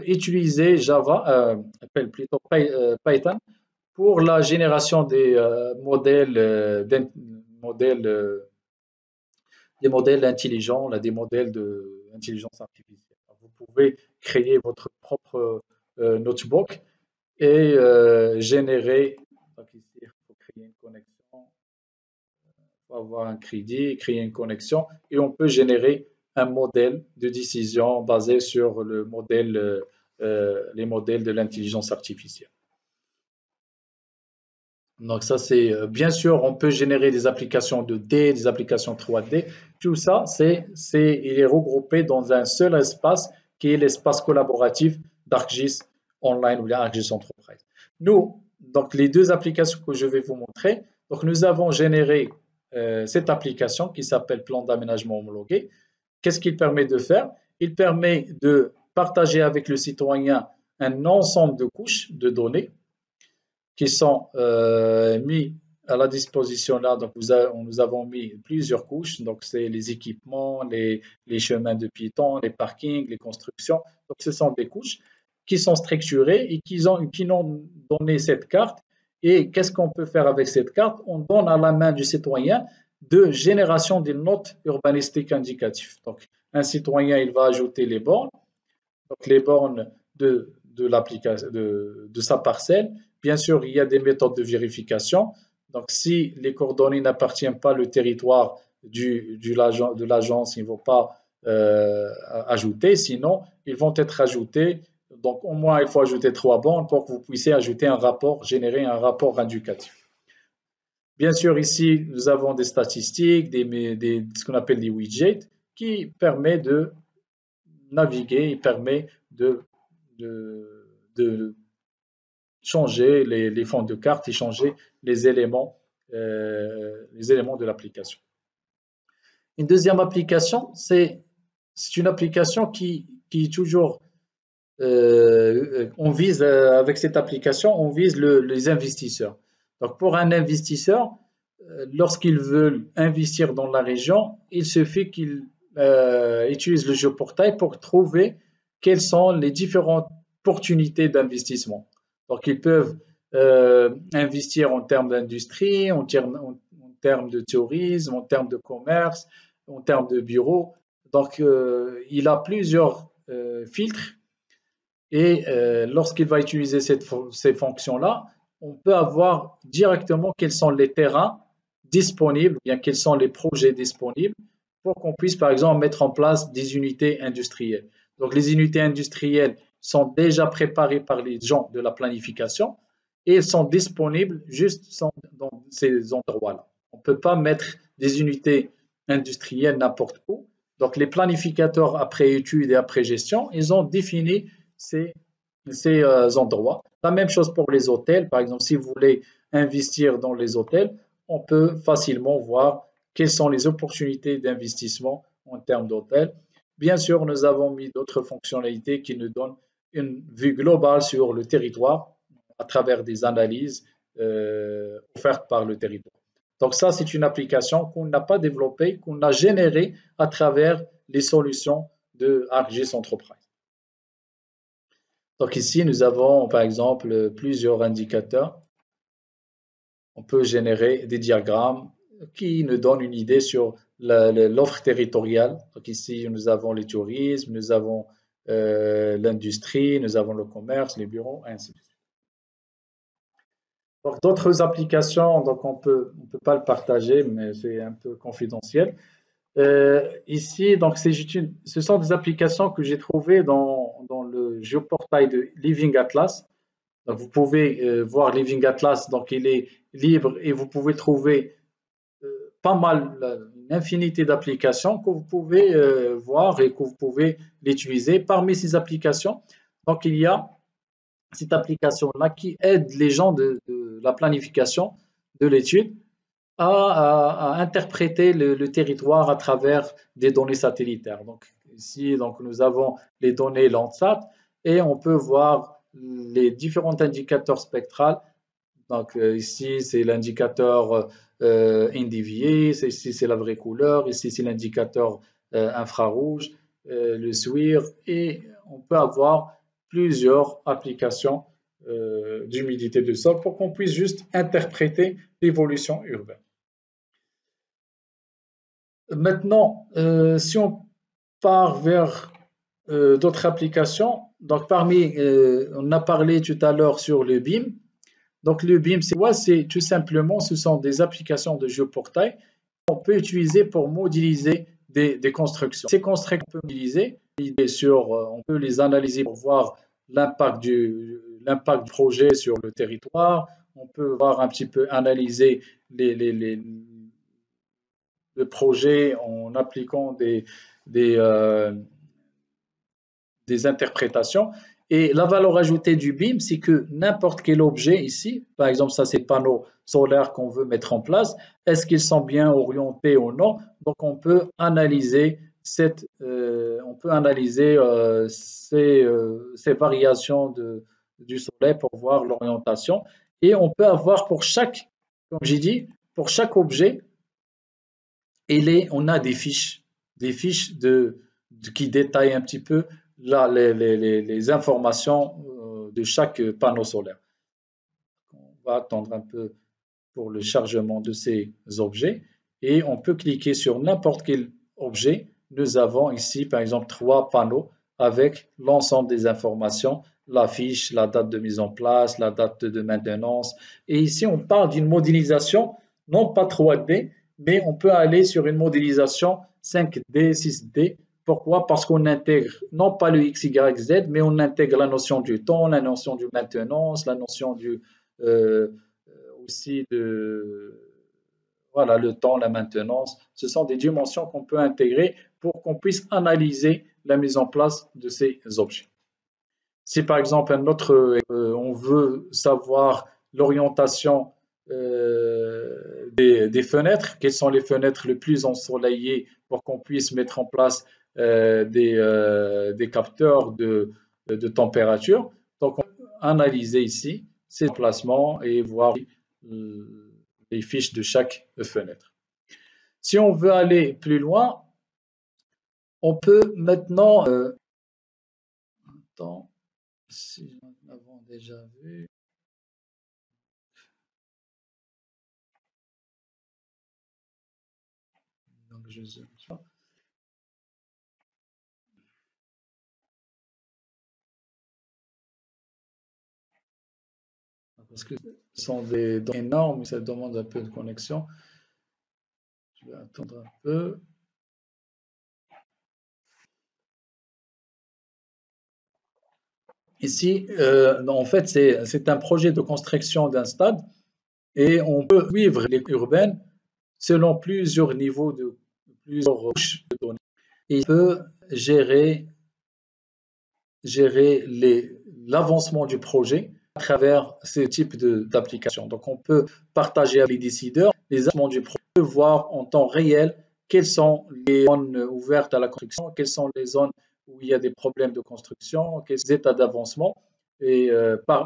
utiliser Java, plutôt Python, pour la génération des modèles intelligents, des modèles d'intelligence artificielle. Vous pouvez créer votre propre notebook et générer. Donc ici, il faut créer une connexion. Avoir un crédit, créer une connexion et on peut générer un modèle de décision basé sur les modèles de l'intelligence artificielle. Donc ça c'est bien sûr on peut générer des applications 2D, des applications 3D. Tout ça il est regroupé dans un seul espace qui est l'espace collaboratif d'ArcGIS Online ou ArcGIS Enterprise. Nous, donc les deux applications que je vais vous montrer, donc nous avons généré cette application qui s'appelle Plan d'aménagement homologué. Qu'est-ce qu'il permet de faire? Il permet de partager avec le citoyen un ensemble de couches de données qui sont mis à la disposition là. Donc, nous avons mis plusieurs couches. Donc, c'est les équipements, les chemins de piétons, les parkings, les constructions. Donc, ce sont des couches qui sont structurées et qui ont donné cette carte. Et qu'est-ce qu'on peut faire avec cette carte? On donne à la main du citoyen de génération des notes urbanistiques indicatives. Donc, un citoyen, il va ajouter les bornes, donc les bornes de sa parcelle. Bien sûr, il y a des méthodes de vérification. Donc, si les coordonnées n'appartiennent pas au territoire de l'agence, ils ne vont pas ajouter. Sinon, ils vont être ajoutés. Donc, au moins, il faut ajouter 3 bornes pour que vous puissiez ajouter un rapport, générer un rapport indicatif. Bien sûr, ici, nous avons des statistiques, ce qu'on appelle des widgets, qui permet de naviguer, il permet de changer les fonds de carte et changer les éléments de l'application. Une deuxième application, c'est une application qui est toujours on vise avec cette application, on vise les investisseurs. Donc pour un investisseur, lorsqu'il veut investir dans la région, il suffit qu'il utilise le géoportail pour trouver quelles sont les différentes opportunités d'investissement. Donc ils peuvent investir en termes d'industrie, en termes de tourisme, en termes de commerce, en termes de bureaux. Donc il a plusieurs filtres. Et lorsqu'il va utiliser ces fonctions-là, on peut avoir directement quels sont les terrains disponibles, bien quels sont les projets disponibles pour qu'on puisse, par exemple, mettre en place des unités industrielles. Donc, les unités industrielles sont déjà préparées par les gens de la planification et elles sont disponibles juste dans ces endroits-là. On ne peut pas mettre des unités industrielles n'importe où. Donc, les planificateurs, après études et après gestion, ils ont défini ces endroits. La même chose pour les hôtels. Par exemple, si vous voulez investir dans les hôtels, on peut facilement voir quelles sont les opportunités d'investissement en termes d'hôtels. Bien sûr, nous avons mis d'autres fonctionnalités qui nous donnent une vue globale sur le territoire à travers des analyses offertes par le territoire. Donc ça, c'est une application qu'on n'a pas développée, qu'on a générée à travers les solutions de ArcGIS Enterprise. Donc ici, nous avons par exemple plusieurs indicateurs. On peut générer des diagrammes qui nous donne une idée sur l'offre territoriale. Donc ici, nous avons le tourisme, nous avons l'industrie, nous avons le commerce, les bureaux, ainsi de suite. Donc d'autres applications, donc on peut pas le partager, mais c'est un peu confidentiel. Ici, donc ce sont des applications que j'ai trouvées dans le géoportail de Living Atlas. Donc vous pouvez voir Living Atlas, donc il est libre et vous pouvez trouver pas mal, une infinité d'applications que vous pouvez voir et que vous pouvez l'utiliser. Parmi ces applications, donc il y a cette application-là qui aide les gens de la planification de l'étude à interpréter le territoire à travers des données satellitaires. Donc ici, donc, nous avons les données Landsat et on peut voir les différents indicateurs spectrales. Donc ici, c'est l'indicateur NDVI, ici c'est la vraie couleur, ici c'est l'indicateur infrarouge, le SWIR, et on peut avoir plusieurs applications d'humidité de sol pour qu'on puisse juste interpréter l'évolution urbaine. Maintenant, si on part vers d'autres applications, donc on a parlé tout à l'heure sur le BIM. Donc le BIM, c'est quoi? C'est tout simplement, ce sont des applications de géoportail qu'on peut utiliser pour modéliser des constructions. Ces constructions, on peut modéliser, on peut les analyser pour voir l'impact du projet sur le territoire. On peut voir un petit peu analyser le projet en appliquant des interprétations. Et la valeur ajoutée du BIM, c'est que n'importe quel objet ici, par exemple, ça c'est le panneau solaire qu'on veut mettre en place, est-ce qu'ils sont bien orientés ou non? Donc on peut analyser ces variations du soleil pour voir l'orientation. Et on peut avoir pour chaque, comme j'ai dit, pour chaque objet, on a des fiches qui détaillent un petit peu les informations de chaque panneau solaire. On va attendre un peu pour le chargement de ces objets et on peut cliquer sur n'importe quel objet. Nous avons ici par exemple 3 panneaux avec l'ensemble des informations, la fiche, la date de mise en place, la date de maintenance. Et ici on parle d'une modélisation non pas 3D, mais on peut aller sur une modélisation 5D, 6D. Pourquoi? Parce qu'on intègre non pas le X, Y, Z, mais on intègre la notion du temps, la notion du maintenance, la notion aussi voilà, le temps, la maintenance. Ce sont des dimensions qu'on peut intégrer pour qu'on puisse analyser la mise en place de ces objets. Si par exemple on veut savoir l'orientation des fenêtres, quelles sont les fenêtres les plus ensoleillées pour qu'on puisse mettre en place des capteurs de température. Donc, on peut analyser ici ces emplacements et voir les fiches de chaque fenêtre. Si on veut aller plus loin, on peut maintenant, si nous l'avons déjà vu, donc je zoome ça. Parce que ce sont des données énormes, ça demande un peu de connexion. Je vais attendre un peu. Ici, en fait, c'est un projet de construction d'un stade et on peut suivre les urbaines selon plusieurs niveaux plusieurs couches de données. Et il peut gérer l'avancement du projet à travers ce type d'application. Donc, on peut partager avec les décideurs les avancements du projet, on peut voir en temps réel quelles sont les zones ouvertes à la construction, quelles sont les zones où il y a des problèmes de construction, quels états d'avancement et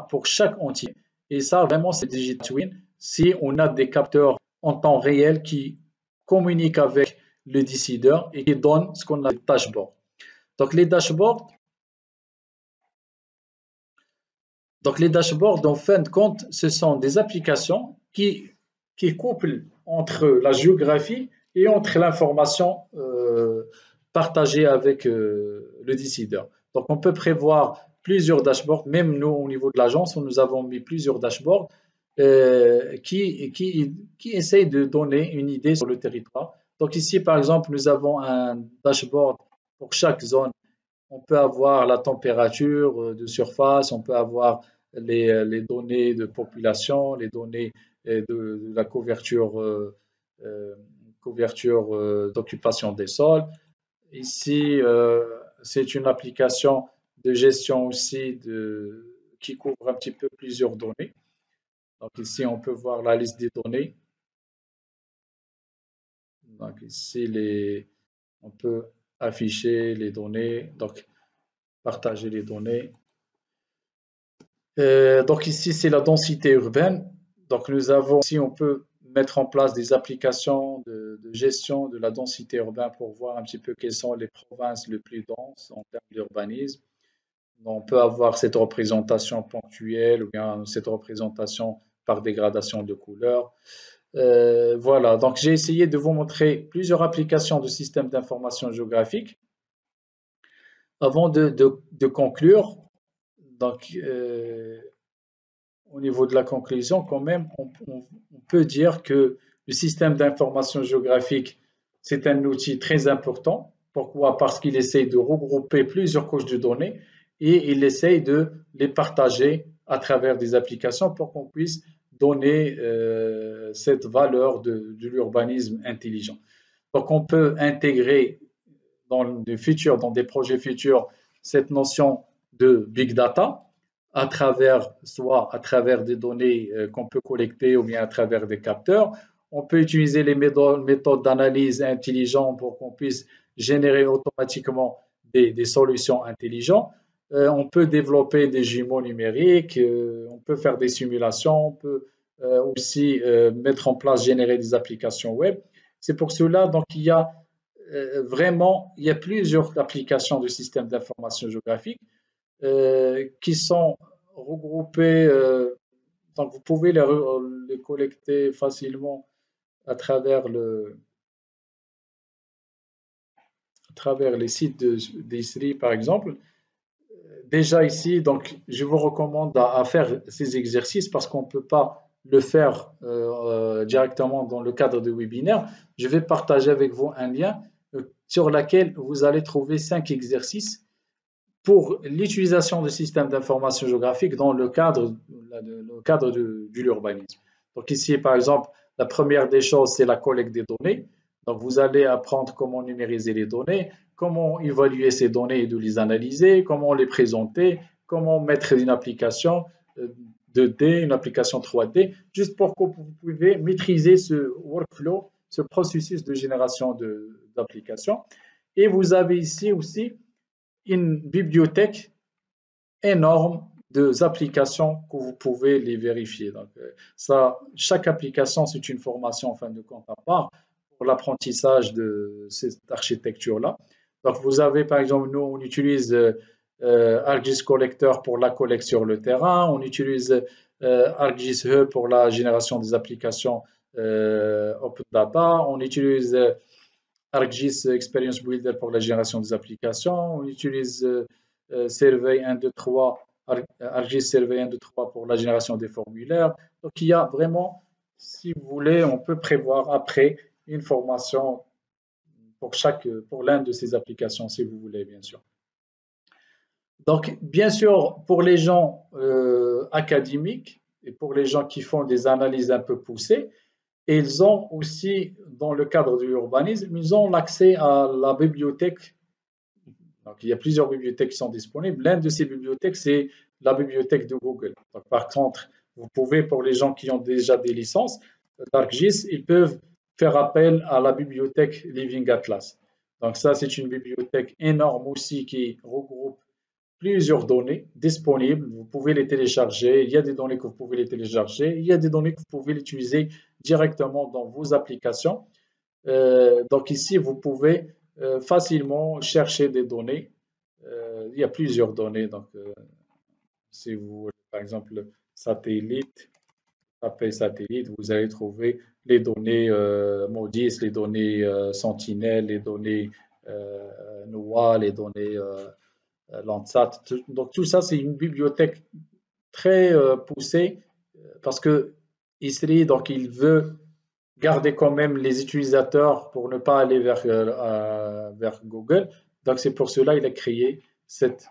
pour chaque entier. Et ça, vraiment, c'est Digital Twin. Si on a des capteurs en temps réel qui communiquent avec le décideur et qui donnent ce qu'on appelle dashboard. Donc, les dashboards, en fin de compte, ce sont des applications qui couplent entre la géographie et entre l'information partagée avec le décideur. Donc, on peut prévoir plusieurs dashboards, même nous, au niveau de l'agence, nous avons mis plusieurs dashboards qui essayent de donner une idée sur le territoire. Donc, ici, par exemple, nous avons un dashboard pour chaque zone. On peut avoir la température de surface, on peut avoir les données de population, les données de la couverture d'occupation des sols. Ici, c'est une application de gestion aussi qui couvre un petit peu plusieurs données. Donc ici, on peut voir la liste des données. Donc ici, on peut afficher les données, donc partager les données. Donc ici, c'est la densité urbaine. Donc nous avons ici, on peut mettre en place des applications de gestion de la densité urbaine pour voir un petit peu quelles sont les provinces les plus denses en termes d'urbanisme. On peut avoir cette représentation ponctuelle ou bien cette représentation par dégradation de couleurs. Voilà, donc j'ai essayé de vous montrer plusieurs applications de systèmes d'information géographique. Avant de conclure, donc, au niveau de la conclusion, quand même, on peut dire que le système d'information géographique, c'est un outil très important. Pourquoi? Parce qu'il essaye de regrouper plusieurs couches de données et il essaye de les partager à travers des applications pour qu'on puisse donner cette valeur de l'urbanisme intelligent. Donc, on peut intégrer dans des projets futurs, cette notion de big data soit à travers des données qu'on peut collecter ou bien à travers des capteurs. On peut utiliser les méthodes d'analyse intelligentes pour qu'on puisse générer automatiquement des solutions intelligentes. On peut développer des jumeaux numériques, on peut faire des simulations, on peut aussi mettre en place, générer des applications web. C'est pour cela, donc, il y a plusieurs applications du système d'information géographique qui sont regroupées. Donc, vous pouvez les collecter facilement à travers les sites d'ISRI, par exemple. Déjà ici, donc, je vous recommande à faire ces exercices parce qu'on ne peut pas le faire directement dans le cadre de webinaire. Je vais partager avec vous un lien sur lequel vous allez trouver 5 exercices pour l'utilisation du système d'information géographique dans le cadre de l'urbanisme. Donc ici, par exemple, la première des choses, c'est la collecte des données. Donc vous allez apprendre comment numériser les données, comment évaluer ces données et de les analyser, comment les présenter, comment mettre une application 2D, une application 3D, juste pour que vous puissiez maîtriser ce workflow, ce processus de génération d'applications. Et vous avez ici aussi une bibliothèque énorme d'applications que vous pouvez les vérifier. Donc, chaque application, c'est une formation en fin de compte à part pour l'apprentissage de cette architecture-là. Donc, vous avez, par exemple, nous, on utilise ArcGIS Collector pour la collecte sur le terrain, on utilise ArcGIS Hub pour la génération des applications Open Data, on utilise ArcGIS Experience Builder pour la génération des applications, on utilise Survey 123, ArcGIS Survey 123 pour la génération des formulaires. Donc, il y a vraiment, si vous voulez, on peut prévoir après une formation pour l'une de ces applications, si vous voulez, bien sûr. Donc, bien sûr, pour les gens académiques et pour les gens qui font des analyses un peu poussées, ils ont aussi, dans le cadre de l'urbanisme, ils ont l'accès à la bibliothèque. Donc, il y a plusieurs bibliothèques qui sont disponibles. L'une de ces bibliothèques, c'est la bibliothèque de Google. Donc, par contre, vous pouvez, pour les gens qui ont déjà des licences d'ArcGIS, ils peuvent faire appel à la bibliothèque Living Atlas. Donc, ça, c'est une bibliothèque énorme aussi qui regroupe plusieurs données disponibles. Vous pouvez les télécharger. Il y a des données que vous pouvez les télécharger. Il y a des données que vous pouvez utiliser directement dans vos applications. Donc ici, vous pouvez facilement chercher des données. Il y a plusieurs données. Donc, si vous voulez, par exemple, satellite, tapez satellite, vous allez trouver les données MODIS, les données Sentinel, les données NOAA, les données Landsat. Donc tout ça, c'est une bibliothèque très poussée parce que ISRI, donc il veut garder quand même les utilisateurs pour ne pas aller vers Google. Donc c'est pour cela qu'il a créé cette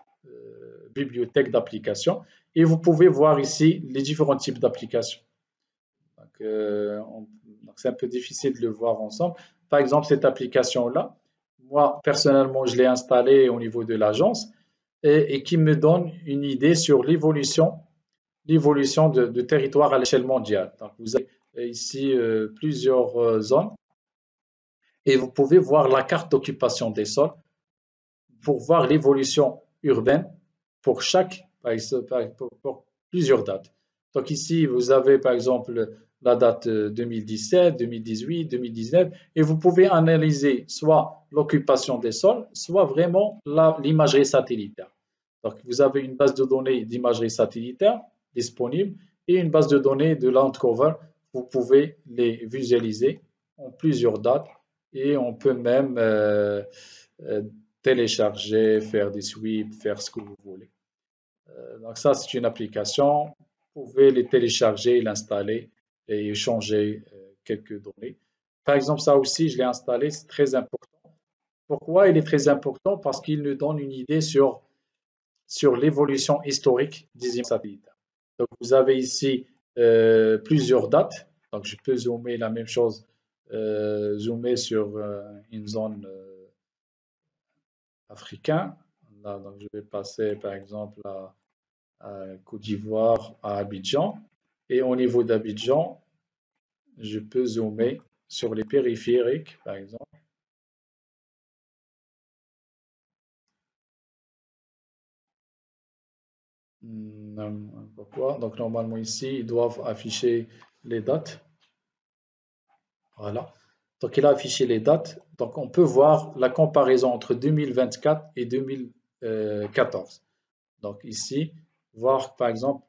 bibliothèque d'applications. Et vous pouvez voir ici les différents types d'applications. Donc c'est un peu difficile de le voir ensemble. Par exemple, cette application-là, moi personnellement, je l'ai installée au niveau de l'agence et qui me donne une idée sur l'évolution de territoire à l'échelle mondiale. Donc, vous avez ici plusieurs zones et vous pouvez voir la carte d'occupation des sols pour voir l'évolution urbaine pour pour plusieurs dates. Donc ici, vous avez par exemple la date 2017, 2018, 2019 et vous pouvez analyser soit l'occupation des sols, soit vraiment l'imagerie satellitaire. Donc vous avez une base de données d'imagerie satellitaire disponible et une base de données de land cover. Vous pouvez les visualiser en plusieurs dates et on peut même euh, télécharger, faire des sweeps, faire ce que vous voulez. Donc ça, c'est une application. Vous pouvez les télécharger, l'installer et changer quelques données. Par exemple, ça aussi, je l'ai installé, c'est très important. Pourquoi il est très important? Parce qu'il nous donne une idée sur l'évolution historique des images satellitaires. Donc, vous avez ici plusieurs dates. Donc, je peux zoomer la même chose, zoomer sur une zone africaine. Là, donc, je vais passer par exemple à Côte d'Ivoire, à Abidjan. Et au niveau d'Abidjan, je peux zoomer sur les périphériques, par exemple. Pourquoi? Donc, normalement, ici, ils doivent afficher les dates. Voilà. Donc, il a affiché les dates. Donc, on peut voir la comparaison entre 2024 et 2014. Donc, ici, voir par exemple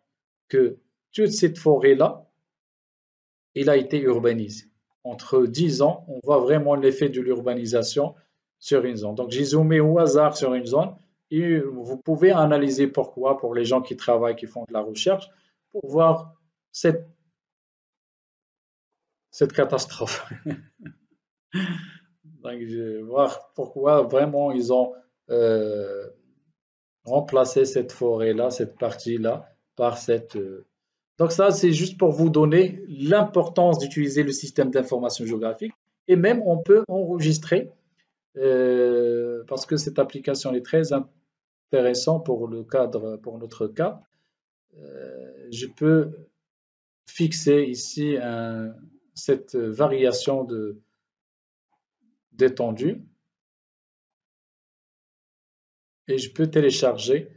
que toute cette forêt-là, il a été urbanisé. Entre 10 ans, on voit vraiment l'effet de l'urbanisation sur une zone. Donc, j'ai zoomé au hasard sur une zone et vous pouvez analyser pourquoi pour les gens qui travaillent, qui font de la recherche, pour voir cette, cette catastrophe. Donc, je vais voir pourquoi vraiment ils ont euh, remplacé cette forêt-là, cette partie-là, par cette. Donc, ça, c'est juste pour vous donner l'importance d'utiliser le système d'information géographique. Et même, on peut enregistrer, parce que cette application est très intéressante pour le cadre, pour notre cas. Je peux fixer ici cette variation d'étendue et je peux télécharger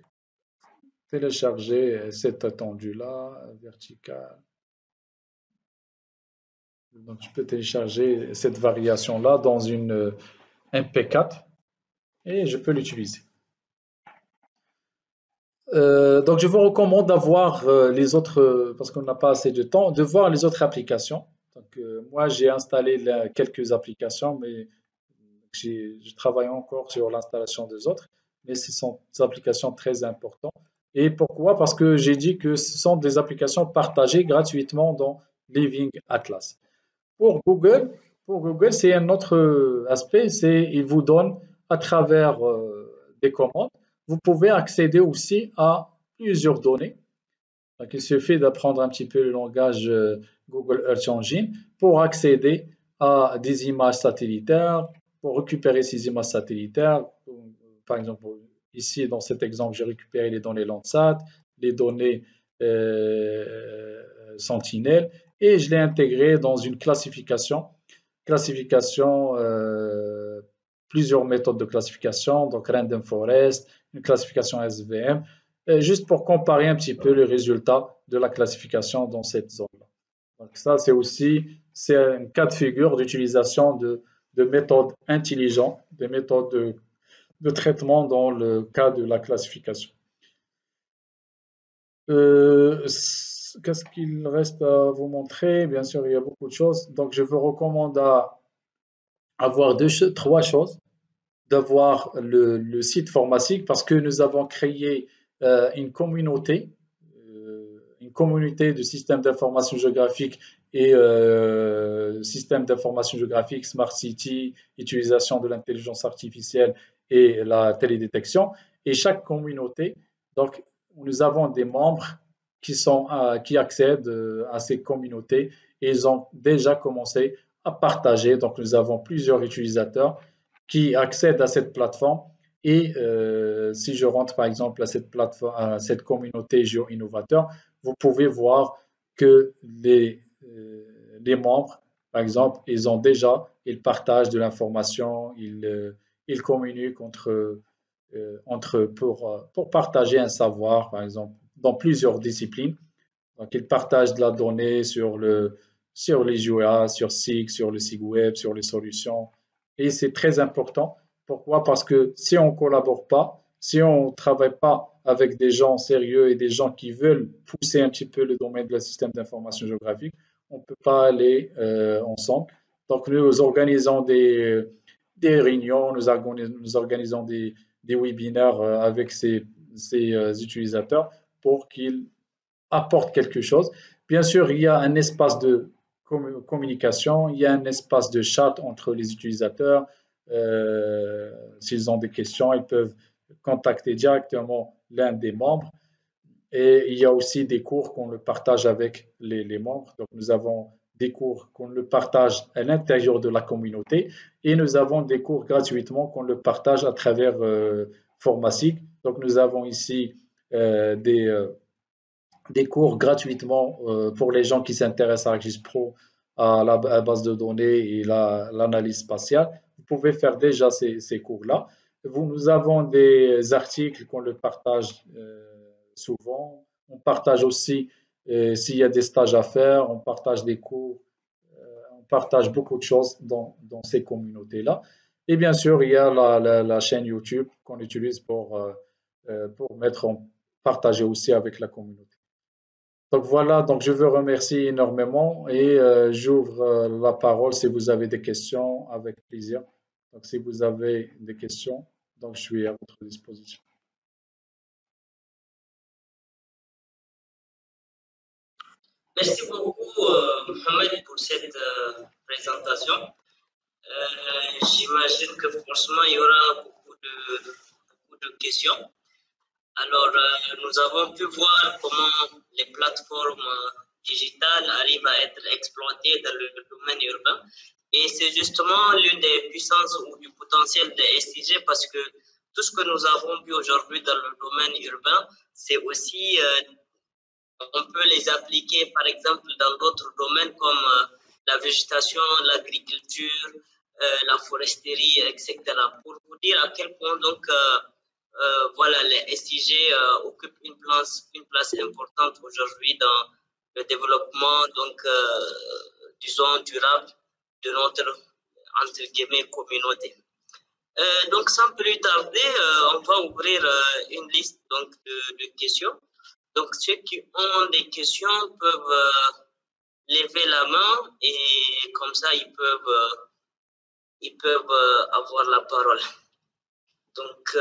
cette étendue-là verticale. Donc, je peux télécharger cette variation-là dans une MP4 et je peux l'utiliser. Donc, je vous recommande d'avoir les autres, parce qu'on n'a pas assez de temps, de voir les autres applications. Donc, moi, j'ai installé quelques applications, mais je travaille encore sur l'installation des autres. Mais ce sont des applications très importantes. Et pourquoi? Parce que j'ai dit que ce sont des applications partagées gratuitement dans Living Atlas. Pour Google, c'est un autre aspect, c'est il vous donne à travers des commandes, vous pouvez accéder aussi à plusieurs données. Donc, il suffit d'apprendre un petit peu le langage Google Earth Engine pour accéder à des images satellitaires, pour récupérer ces images satellitaires. Par exemple, ici, dans cet exemple, j'ai récupéré les données Landsat, les données Sentinel, et je l'ai intégré dans une classification, plusieurs méthodes de classification, donc Random Forest, une classification SVM, juste pour comparer un petit peu les résultats de la classification dans cette zone-là. Donc ça, c'est un cas de figure d'utilisation de méthodes intelligentes, des méthodes de traitement dans le cas de la classification. qu'est-ce qu'il reste à vous montrer? Bien sûr, il y a beaucoup de choses. Donc, je vous recommande à avoir trois choses. D'avoir le site Formatique parce que nous avons créé une communauté de systèmes d'information géographique et systèmes d'information géographique, Smart City, utilisation de l'intelligence artificielle et la télédétection. Et chaque communauté, donc nous avons des membres qui accèdent à ces communautés et ils ont déjà commencé à partager. Donc nous avons plusieurs utilisateurs qui accèdent à cette plateforme. Et si je rentre par exemple à cette plateforme, à cette communauté géo-innovateur, vous pouvez voir que les membres, par exemple, ils partagent de l'information, ils communiquent entre eux pour partager un savoir, par exemple, dans plusieurs disciplines. Donc, ils partagent de la donnée sur les UA, sur SIG, sur le SIG Web, sur les solutions. Et c'est très important. Pourquoi? Parce que si on ne collabore pas, si on ne travaille pas avec des gens sérieux et des gens qui veulent pousser un petit peu le domaine de le système d'information géographique, on ne peut pas aller ensemble. Donc, nous organisons des réunions, nous organisons des webinaires avec ces utilisateurs pour qu'ils apporte quelque chose. Bien sûr, il y a un espace de communication, il y a un espace de chat entre les utilisateurs. S'ils ont des questions, ils peuvent contacter directement l'un des membres. Et il y a aussi des cours qu'on le partage avec les membres. Donc, nous avons des cours qu'on le partage à l'intérieur de la communauté et nous avons des cours gratuitement qu'on le partage à travers Formatic. Donc, nous avons ici des cours gratuitement pour les gens qui s'intéressent à ArcGIS Pro, à la base de données et l'analyse spatiale. Vous pouvez faire déjà ces cours-là. Nous avons des articles qu'on le partage souvent. On partage aussi s'il y a des stages à faire, on partage des cours, on partage beaucoup de choses dans ces communautés-là. Et bien sûr, il y a la chaîne YouTube qu'on utilise pour partager aussi avec la communauté. Donc voilà, donc je vous remercie énormément et j'ouvre la parole si vous avez des questions avec plaisir. Donc si vous avez des questions, donc je suis à votre disposition. Merci beaucoup, Mohamed, pour cette présentation. J'imagine que franchement, il y aura beaucoup de questions. Alors, nous avons pu voir comment les plateformes digitales arrivent à être exploitées dans le domaine urbain. Et c'est justement l'une des puissances ou du potentiel des SIG parce que tout ce que nous avons vu aujourd'hui dans le domaine urbain, c'est aussi, on peut les appliquer par exemple dans d'autres domaines comme la végétation, l'agriculture, la foresterie, etc. Pour vous dire à quel point donc voilà, les SIG occupent une place importante aujourd'hui dans le développement, donc, disons, durable de notre, entre guillemets, communauté. Donc, sans plus tarder, on va ouvrir une liste donc, de questions. Donc, ceux qui ont des questions peuvent lever la main et comme ça, ils peuvent avoir la parole. Donc,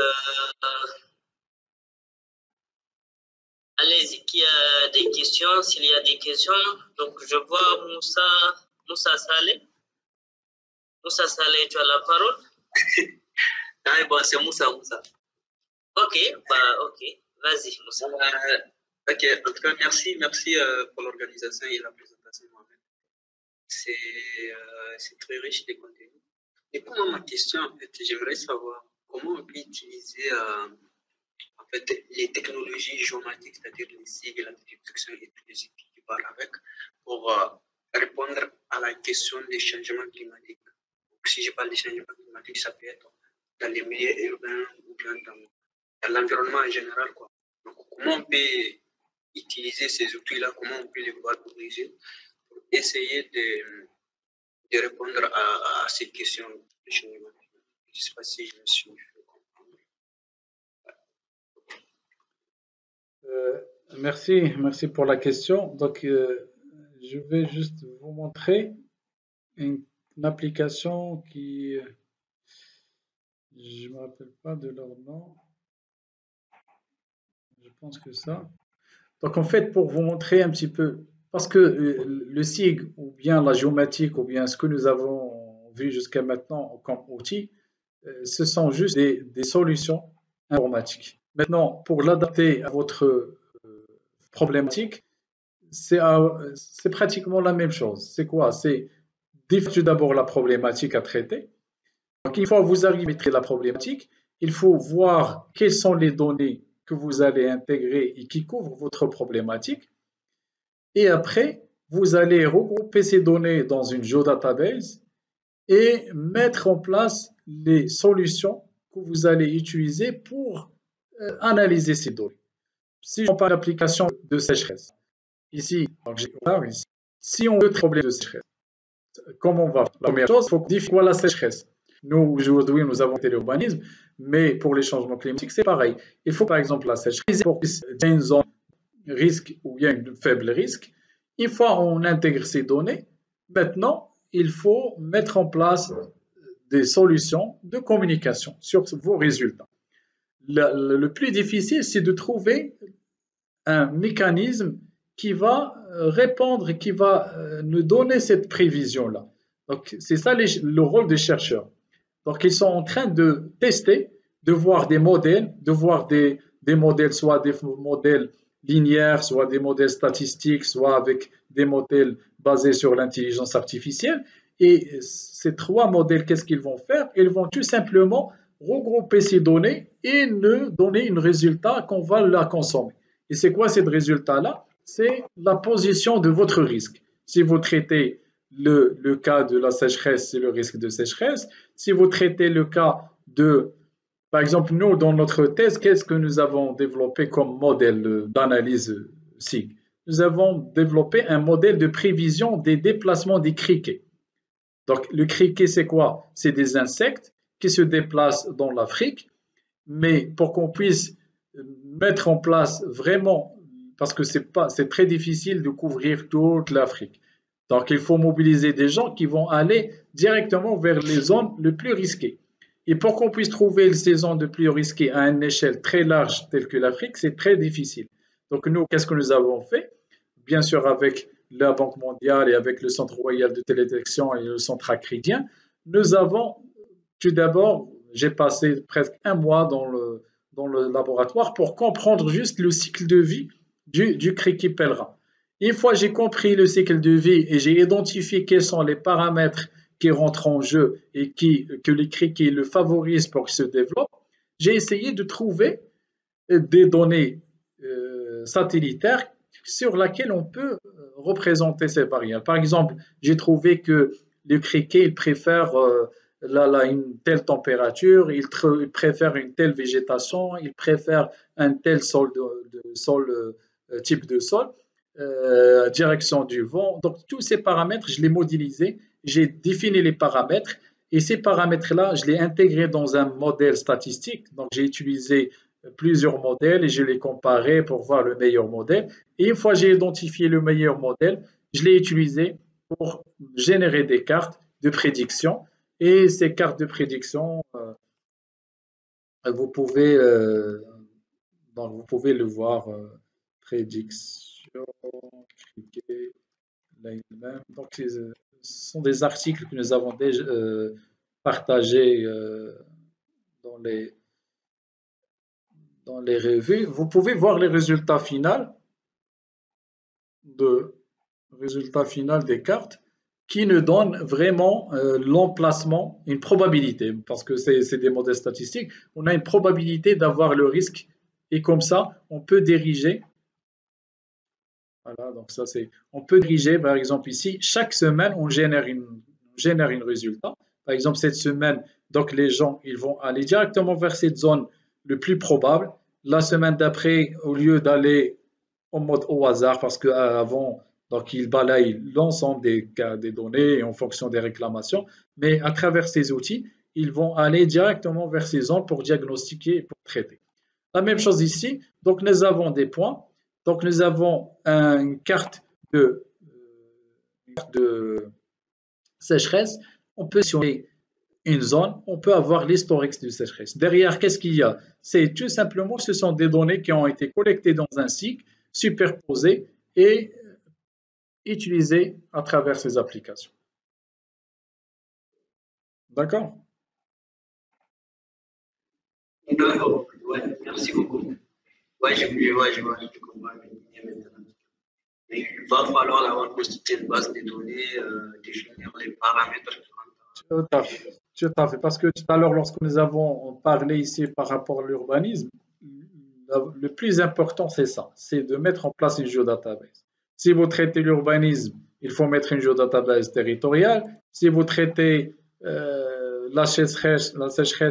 allez-y, qui a des questions? S'il y a des questions, donc je vois Moussa Saleh. Moussa Saleh, tu as la parole? Ah, bon, c'est Moussa. Ok, ok. Vas-y, Moussa. Ok, en tout cas, merci pour l'organisation et la présentation, Mohamed. C'est très riche de contenu. Et pour moi, ma question, en fait, j'aimerais savoir comment on peut utiliser en fait, les technologies géomatiques, c'est-à-dire les SIG, la détection et tous les outils qui parlent avec, pour répondre à la question des changements climatiques. Donc, si je parle des changements climatiques, ça peut être dans les milieux urbains ou bien dans l'environnement en général, quoi. Donc, comment on peut utiliser ces outils-là, comment on peut les valoriser pour essayer de répondre à ces questions de changement climatique. Je ne sais pas si je me suis fait comprendre. Merci pour la question. Donc, je vais juste vous montrer une application qui, je me rappelle pas de leur nom, je pense que ça. Donc, en fait, pour vous montrer un petit peu, parce que le SIG ou bien la géomatique ou bien ce que nous avons vu jusqu'à maintenant comme outil, ce sont juste des solutions informatiques. Maintenant, pour l'adapter à votre problématique, c'est pratiquement la même chose. C'est quoi? C'est définir d'abord la problématique à traiter. Donc, une fois que vous arrivez à traiter la problématique, il faut voir quelles sont les données que vous allez intégrer et qui couvrent votre problématique. Et après, vous allez regrouper ces données dans une géodatabase et mettre en place les solutions que vous allez utiliser pour analyser ces données. Si on parle d'application de sécheresse, ici, si on veut traiter le problème de sécheresse, comment on va faire? La première chose, il faut définir quoi la sécheresse. Nous, aujourd'hui, nous avons l'urbanisme, mais pour les changements climatiques, c'est pareil. Il faut par exemple la sécheresse pour qu'il y ait une zone risque ou bien un faible risque. Une fois on intègre ces données, maintenant, il faut mettre en place des solutions de communication sur vos résultats. Le plus difficile, c'est de trouver un mécanisme qui va répondre, qui va nous donner cette prévision-là. Donc, c'est ça le rôle des chercheurs. Donc, ils sont en train de tester, de voir des modèles, de voir des modèles, soit des modèles linéaires, soit des modèles statistiques, soit avec des modèles basés sur l'intelligence artificielle. Et ces trois modèles, qu'est-ce qu'ils vont faire? Ils vont tout simplement regrouper ces données et nous donner un résultat qu'on va la consommer. Et c'est quoi ce résultat-là? C'est la position de votre risque. Si vous traitez le cas de la sécheresse, c'est le risque de sécheresse. Si vous traitez le cas de, par exemple, nous, dans notre thèse, qu'est-ce que nous avons développé comme modèle d'analyse SIG? Nous avons développé un modèle de prévision des déplacements des criquets. Donc, le criquet, c'est quoi? C'est des insectes qui se déplacent dans l'Afrique, mais pour qu'on puisse mettre en place vraiment, parce que c'est très difficile de couvrir toute l'Afrique. Donc, il faut mobiliser des gens qui vont aller directement vers les zones les plus risquées. Et pour qu'on puisse trouver ces zones les plus risquées à une échelle très large telle que l'Afrique, c'est très difficile. Donc, nous, qu'est-ce que nous avons fait? Bien sûr, avec la Banque mondiale et avec le Centre royal de télédétection et le Centre acridien, nous avons tout d'abord, j'ai passé presque un mois dans le laboratoire pour comprendre juste le cycle de vie du criquet pèlerin. Une fois que j'ai compris le cycle de vie et j'ai identifié quels sont les paramètres qui rentrent en jeu et que les criquets le favorisent pour qu'il se développe, j'ai essayé de trouver des données satellitaires sur lesquelles on peut représenter ces variables. Par exemple, j'ai trouvé que le criquet il préfère une telle température, il préfère une telle végétation, il préfère un tel type de sol, direction du vent. Donc, tous ces paramètres, je les modélisés, j'ai défini les paramètres et ces paramètres-là, je les intégrés dans un modèle statistique. Donc, j'ai utilisé plusieurs modèles et je les comparais pour voir le meilleur modèle. Et une fois que j'ai identifié le meilleur modèle, je l'ai utilisé pour générer des cartes de prédiction. Et ces cartes de prédiction, vous pouvez, vous pouvez le voir, prédiction, criquet, donc, ce sont des articles que nous avons déjà partagés dans dans les revues. Vous pouvez voir les résultats finaux des cartes qui nous donnent vraiment l'emplacement, une probabilité, parce que c'est des modèles statistiques, on a une probabilité d'avoir le risque et comme ça, on peut diriger. Voilà, donc ça c'est, on peut diriger par exemple ici, chaque semaine on génère un résultat. Par exemple cette semaine, donc les gens ils vont aller directement vers cette zone le plus probable. La semaine d'après, au lieu d'aller en mode au hasard, parce qu'avant, donc ils balayent l'ensemble des données en fonction des réclamations, mais à travers ces outils, ils vont aller directement vers ces zones pour diagnostiquer et pour traiter. La même chose ici, donc nous avons des points Donc, nous avons une carte de sécheresse. On peut sélectionner une zone, on peut avoir l'historique de sécheresse. Derrière, qu'est-ce qu'il y a? C'est tout simplement, ce sont des données qui ont été collectées dans un cycle, superposées et utilisées à travers ces applications. D'accord? D'accord, ouais, merci beaucoup. Ouais, je comprends maintenant. Mais il va falloir avoir constitué une base de données, définir les paramètres qui rentrent. Tout à fait. Tout à fait. Parce que tout à l'heure, lorsque nous avons parlé ici par rapport à l'urbanisme, le plus important, c'est ça, c'est de mettre en place une géodatabase. Si vous traitez l'urbanisme, il faut mettre une géodatabase territoriale. Si vous traitez la sécheresse,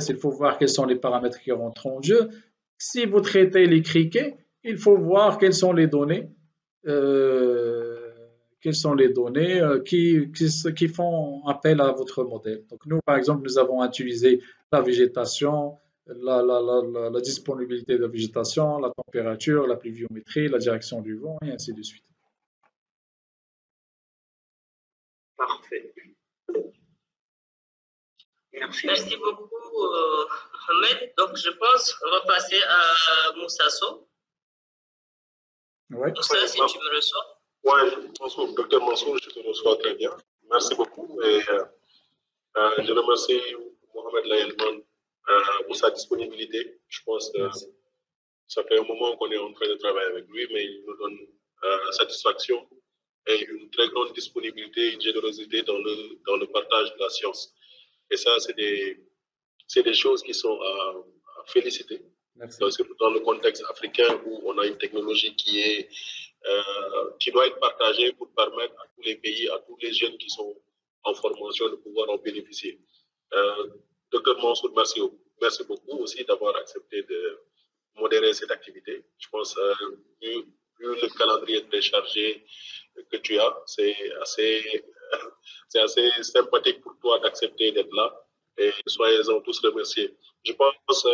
il faut voir quels sont les paramètres qui rentrent en jeu. Si vous traitez les criquets, il faut voir quelles sont les données, qui font appel à votre modèle. Donc nous, par exemple, nous avons utilisé la végétation, la disponibilité de la végétation, la température, la pluviométrie, la direction du vent, et ainsi de suite. Parfait. Merci. Merci beaucoup, Mohamed. Donc, je pense qu'on va passer à Moussasso. Ouais. Moussa, si tu me reçois. Oui, docteur Mansour, je te reçois très bien. Merci beaucoup. Et je remercie Mohamed Layelman pour sa disponibilité. Je pense que ça fait un moment qu'on est en train de travailler avec lui, mais il nous donne satisfaction et une très grande disponibilité et une générosité dans le partage de la science. Et ça, c'est des choses qui sont à féliciter. Surtout dans le contexte africain où on a une technologie qui doit être partagée pour permettre à tous les pays, à tous les jeunes qui sont en formation de pouvoir en bénéficier. Docteur Mansour, merci beaucoup aussi d'avoir accepté de modérer cette activité. Je pense, vu le calendrier très chargé que tu as, c'est assez sympathique pour toi d'accepter d'être là. Et soyez-en tous remerciés. Je pense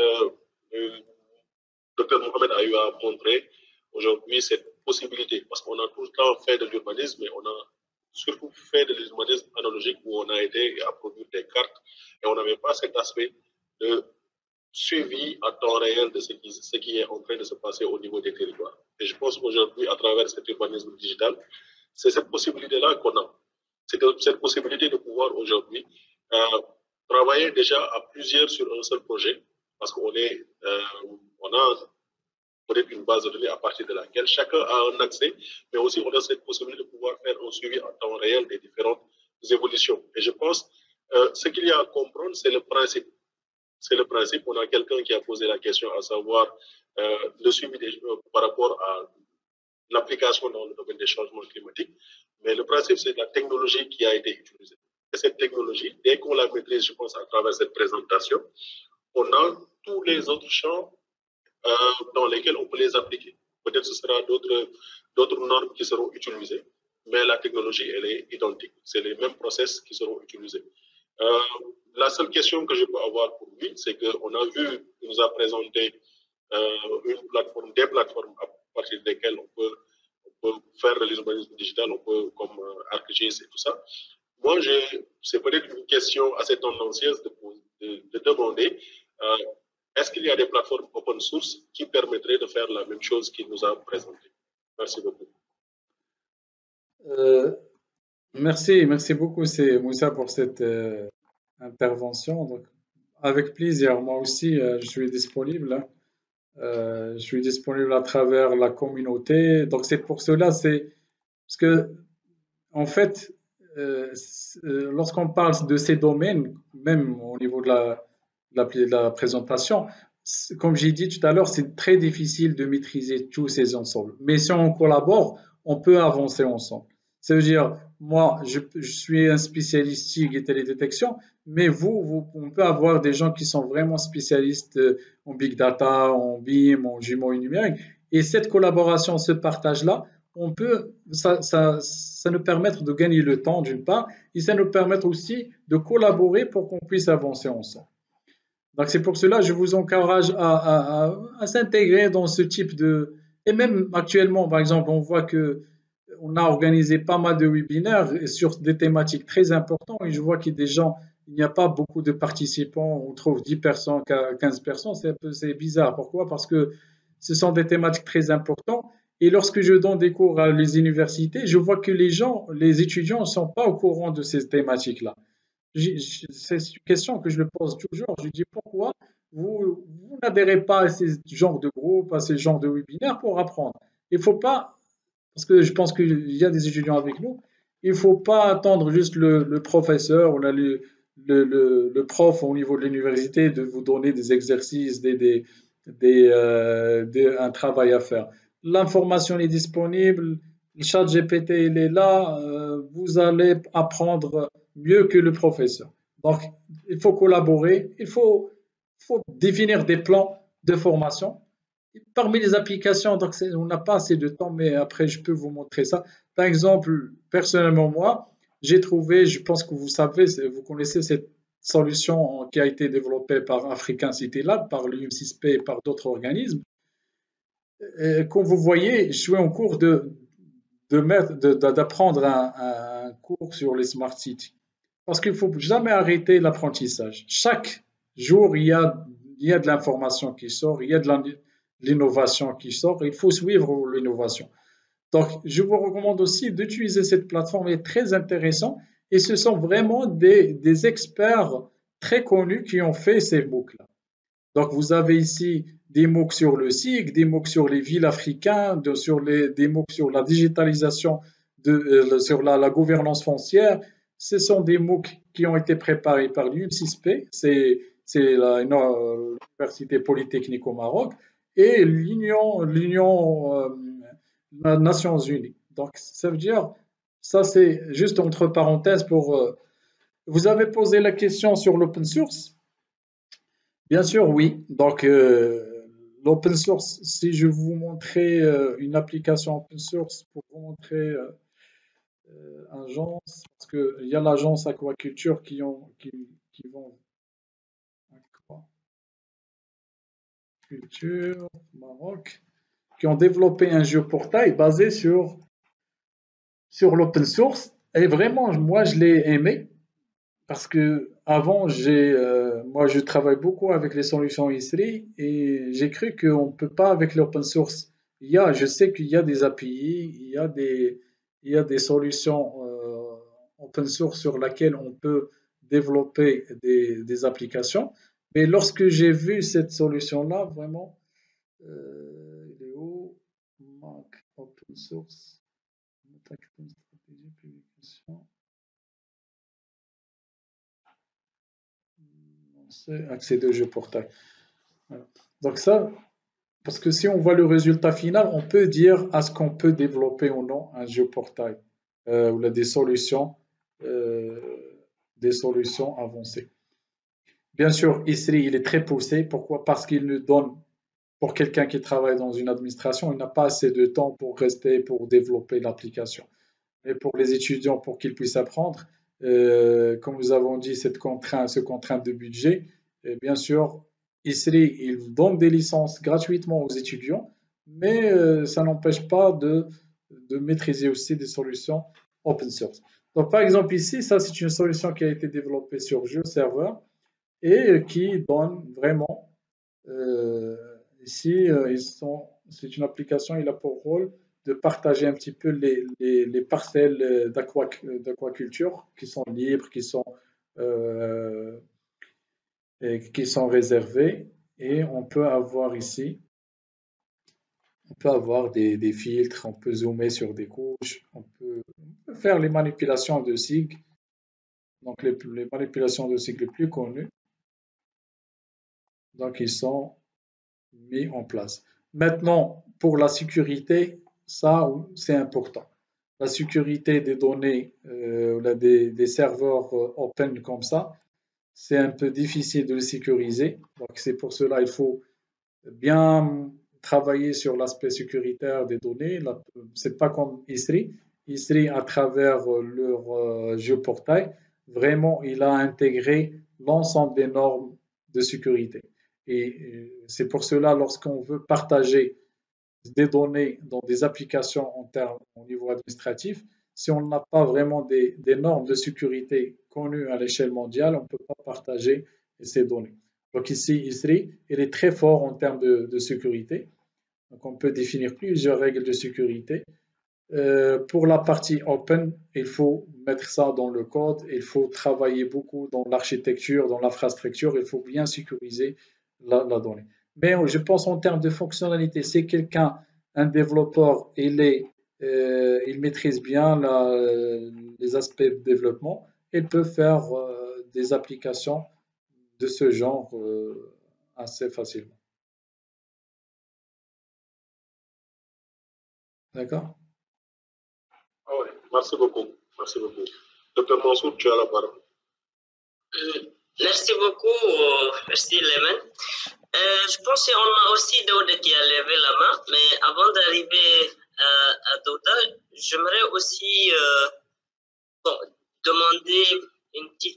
Dr Mohamed a eu à montrer aujourd'hui cette possibilité, parce qu'on a tout le temps fait de l'urbanisme, mais on a surtout fait de l'urbanisme analogique où on a aidé à produire des cartes et on n'avait pas cet aspect de suivi à temps réel de ce qui est en train de se passer au niveau des territoires. Et je pense qu'aujourd'hui, à travers cet urbanisme digital, c'est cette possibilité-là qu'on a. C'est cette possibilité de pouvoir aujourd'hui travailler déjà à plusieurs sur un seul projet, parce qu'on a peut-être une base de données à partir de laquelle chacun a un accès, mais aussi on a cette possibilité de pouvoir faire un suivi en temps réel des différentes évolutions. Et je pense ce qu'il y a à comprendre, c'est le principe. C'est le principe. On a quelqu'un qui a posé la question, à savoir le suivi par rapport à l'application dans le domaine des changements climatiques. Mais le principe, c'est la technologie qui a été utilisée. Et cette technologie, dès qu'on la maîtrise, je pense, à travers cette présentation, on a tous les autres champs dans lesquels on peut les appliquer. Peut-être ce sera d'autres normes qui seront utilisées, mais la technologie, elle est identique. C'est les mêmes process qui seront utilisés. La seule question que je peux avoir pour lui, c'est qu'on a vu, il nous a présenté des plateformes à partir desquelles on peut faire de l'urbanisme digital, on peut, comme ArcGIS et tout ça. Moi, c'est peut-être une question assez tendancieuse de demander est-ce qu'il y a des plateformes open source qui permettraient de faire la même chose qu'il nous a présenté? Merci beaucoup. Merci beaucoup, c'est Moussa, pour cette intervention. Donc, avec plaisir, moi aussi, je suis disponible. Je suis disponible à travers la communauté. Donc, c'est pour cela, c'est parce que, en fait, lorsqu'on parle de ces domaines, même au niveau de la présentation, comme j'ai dit tout à l'heure, c'est très difficile de maîtriser tous ces ensembles. Mais si on collabore, on peut avancer ensemble. Ça veut dire, moi, je suis un spécialiste SIG et télédétection, mais on peut avoir des gens qui sont vraiment spécialistes en big data, en BIM, en jumeaux numériques. Et cette collaboration, ce partage-là, ça nous permet de gagner le temps d'une part, et ça nous permet aussi de collaborer pour qu'on puisse avancer ensemble. Donc c'est pour cela que je vous encourage à s'intégrer dans ce type Et même actuellement, par exemple, on voit que on a organisé pas mal de webinaires sur des thématiques très importantes et je vois qu'il y a des gens, il n'y a pas beaucoup de participants, on trouve 10 personnes, 15 personnes, c'est bizarre. Pourquoi? Parce que ce sont des thématiques très importantes et lorsque je donne des cours à les universités, je vois que les gens, les étudiants ne sont pas au courant de ces thématiques-là. C'est une question que je le pose toujours. Je dis pourquoi vous n'adhérez pas à ces genres de groupes, à ces genres de webinaires pour apprendre. Il ne faut pas, parce que je pense qu'il y a des étudiants avec nous, il ne faut pas attendre juste le professeur ou le prof au niveau de l'université de vous donner des exercices, un travail à faire. L'information est disponible, le chat GPT il est là, vous allez apprendre mieux que le professeur. Donc, il faut collaborer, faut définir des plans de formation. Parmi les applications, donc on n'a pas assez de temps, mais après je peux vous montrer ça. Par exemple, personnellement moi, j'ai trouvé, je pense que vous savez, vous connaissez cette solution qui a été développée par African City Lab, par l'UM6P et par d'autres organismes. Et comme vous voyez, je suis en cours d'apprendre un cours sur les smart cities. Parce qu'il ne faut jamais arrêter l'apprentissage. Chaque jour, il y a de l'information qui sort, il y a de l'innovation qui sort, il faut suivre l'innovation. Donc, je vous recommande aussi d'utiliser cette plateforme, elle est très intéressante et ce sont vraiment des experts très connus qui ont fait ces MOOC-là. Donc, vous avez ici des MOOC sur le SIG, des MOOC sur les villes africaines, des MOOC sur la digitalisation, sur la gouvernance foncière. Ce sont des MOOC qui ont été préparés par l'UM6P, c'est l'Université Polytechnique au Maroc, et l'Union Nations Unies. Donc, ça veut dire, ça c'est juste entre parenthèses pour... vous avez posé la question sur l'open source. Bien sûr, oui. Donc, l'open source, si je vous montrais une application open source pour vous montrer agence, parce qu'il y a l'agence aquaculture qui vont aquaculture Maroc, qui ont développé un jeu portail basé sur l'open source. Et vraiment, moi, je l'ai aimé parce que avant, moi, je travaille beaucoup avec les solutions ISRI et j'ai cru qu'on ne peut pas avec l'open source. Je sais qu'il y a des API, il y a des solutions open source sur lesquelles on peut développer des applications. Mais lorsque j'ai vu cette solution-là, vraiment, il est où? Mac open source, stratégie, publication. C'est accéder au jeu portail. Voilà. Donc ça, parce que si on voit le résultat final, on peut dire est-ce qu'on peut développer ou non un jeu portail ou des solutions avancées. Bien sûr, ISRI, il est très poussé. Pourquoi? Parce qu'il nous donne, pour quelqu'un qui travaille dans une administration, il n'a pas assez de temps pour rester, pour développer l'application. Et pour les étudiants, pour qu'ils puissent apprendre, comme nous avons dit, ce contrainte de budget, et bien sûr, ISRI, il donne des licences gratuitement aux étudiants, mais ça n'empêche pas de maîtriser aussi des solutions open source. Donc, par exemple, ici, ça, c'est une solution qui a été développée sur GeoServer et qui donne vraiment, ici, c'est une application, il a pour rôle de partager un petit peu les parcelles d'aquaculture qui sont libres, qui sont réservées. Et on peut avoir ici, on peut avoir des filtres, on peut zoomer sur des couches, on peut faire les manipulations de SIG. Donc les manipulations de SIG les plus connues. Donc ils sont mis en place. Maintenant, pour la sécurité, ça, c'est important. La sécurité des données, des serveurs open comme ça, c'est un peu difficile de les sécuriser. Donc, c'est pour cela qu'il faut bien travailler sur l'aspect sécuritaire des données. C'est pas comme ISRI. ISRI, à travers leur géoportail, vraiment, il a intégré l'ensemble des normes de sécurité. Et c'est pour cela, lorsqu'on veut partager des données dans des applications au niveau administratif, si on n'a pas vraiment des normes de sécurité connues à l'échelle mondiale, on ne peut pas partager ces données. Donc ici, ISRI, il est très fort en termes de sécurité. Donc on peut définir plusieurs règles de sécurité. Pour la partie open, il faut mettre ça dans le code, il faut travailler beaucoup dans l'architecture, dans l'infrastructure, il faut bien sécuriser la donnée. Mais je pense en termes de fonctionnalité, si quelqu'un, un développeur, il maîtrise bien les aspects de développement, il peut faire des applications de ce genre assez facilement. D'accord? Ah ouais, merci beaucoup. Merci beaucoup. Dr Mansour, tu as la parole. Merci beaucoup, merci Lehman. Je pense qu'on a aussi Daouda qui a levé la main, mais avant d'arriver à Daouda, j'aimerais aussi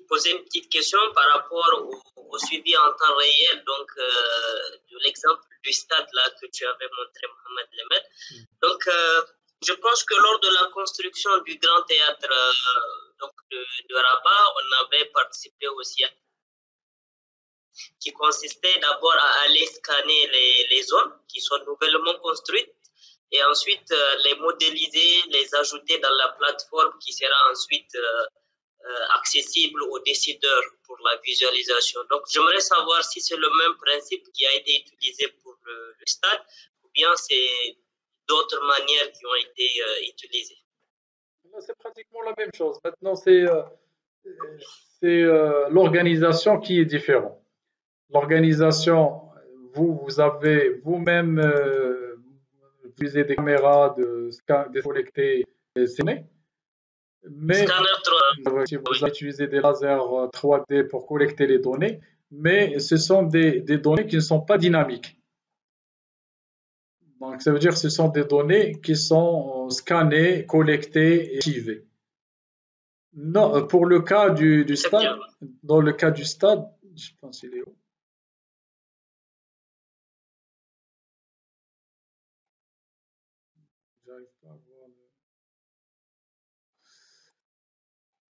poser une petite question par rapport au suivi en temps réel, donc de l'exemple du stade là que tu avais montré, Mohamed Lehman. Donc, je pense que lors de la construction du grand théâtre donc de Rabat, on avait participé aussi qui consistait d'abord à aller scanner les zones qui sont nouvellement construites et ensuite les modéliser, les ajouter dans la plateforme qui sera ensuite accessible aux décideurs pour la visualisation. Donc, j'aimerais savoir si c'est le même principe qui a été utilisé pour le stade ou bien c'est d'autres manières qui ont été utilisées. C'est pratiquement la même chose. Maintenant, c'est l'organisation qui est différente. L'organisation, vous avez vous-même utilisé des caméras de collecter ces données, mais si vous utilisez des lasers 3D pour collecter les données, mais ce sont des données qui ne sont pas dynamiques. Donc, ça veut dire que ce sont des données qui sont scannées, collectées et archivées. Non, pour le cas du stade, dans le cas du stade, je pense qu'il est où? J'arrive pas à voir.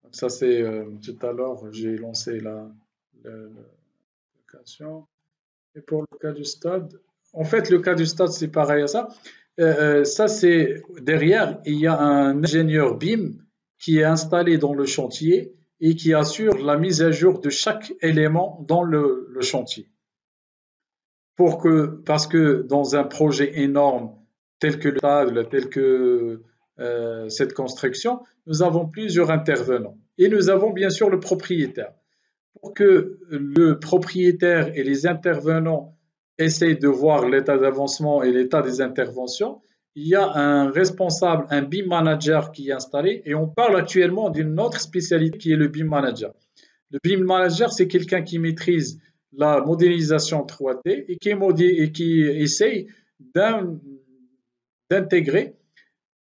Donc ça c'est tout à l'heure, j'ai lancé l'application. Et pour le cas du stade, en fait le cas du stade c'est pareil à ça. Ça c'est derrière, il y a un ingénieur BIM qui est installé dans le chantier et qui assure la mise à jour de chaque élément dans le chantier. Parce que dans un projet énorme tel que le stade, tel que cette construction, nous avons plusieurs intervenants et nous avons bien sûr le propriétaire. Pour que le propriétaire et les intervenants essayent de voir l'état d'avancement et l'état des interventions, il y a un responsable, un BIM manager qui est installé et on parle actuellement d'une autre spécialité qui est le BIM manager. Le BIM manager, c'est quelqu'un qui maîtrise la modélisation 3D et qui essaye d'intégrer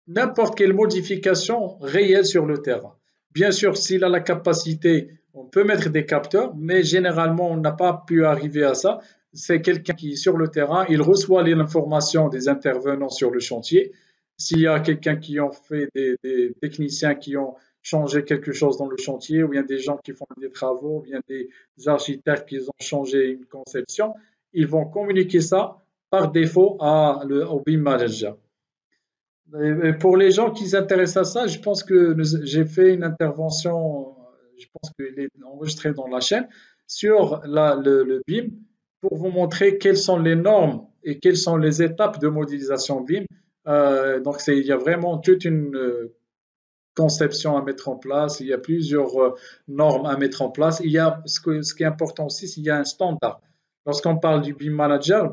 n'importe quelle modification réelle sur le terrain. Bien sûr, s'il a la capacité, on peut mettre des capteurs, mais généralement, on n'a pas pu arriver à ça. C'est quelqu'un qui est sur le terrain, il reçoit l'information des intervenants sur le chantier. S'il y a quelqu'un qui ont fait des techniciens qui ont changé quelque chose dans le chantier, ou bien des gens qui font des travaux, ou bien des architectes qui ont changé une conception, ils vont communiquer ça par défaut au BIM manager. Et pour les gens qui s'intéressent à ça, je pense que j'ai fait une intervention, je pense qu'elle est enregistrée dans la chaîne, sur le BIM pour vous montrer quelles sont les normes et quelles sont les étapes de modélisation BIM. Donc, il y a vraiment toute une conception à mettre en place, il y a plusieurs normes à mettre en place. Il y a, ce qui est important aussi, c'est qu'il y a un standard. Lorsqu'on parle du BIM manager,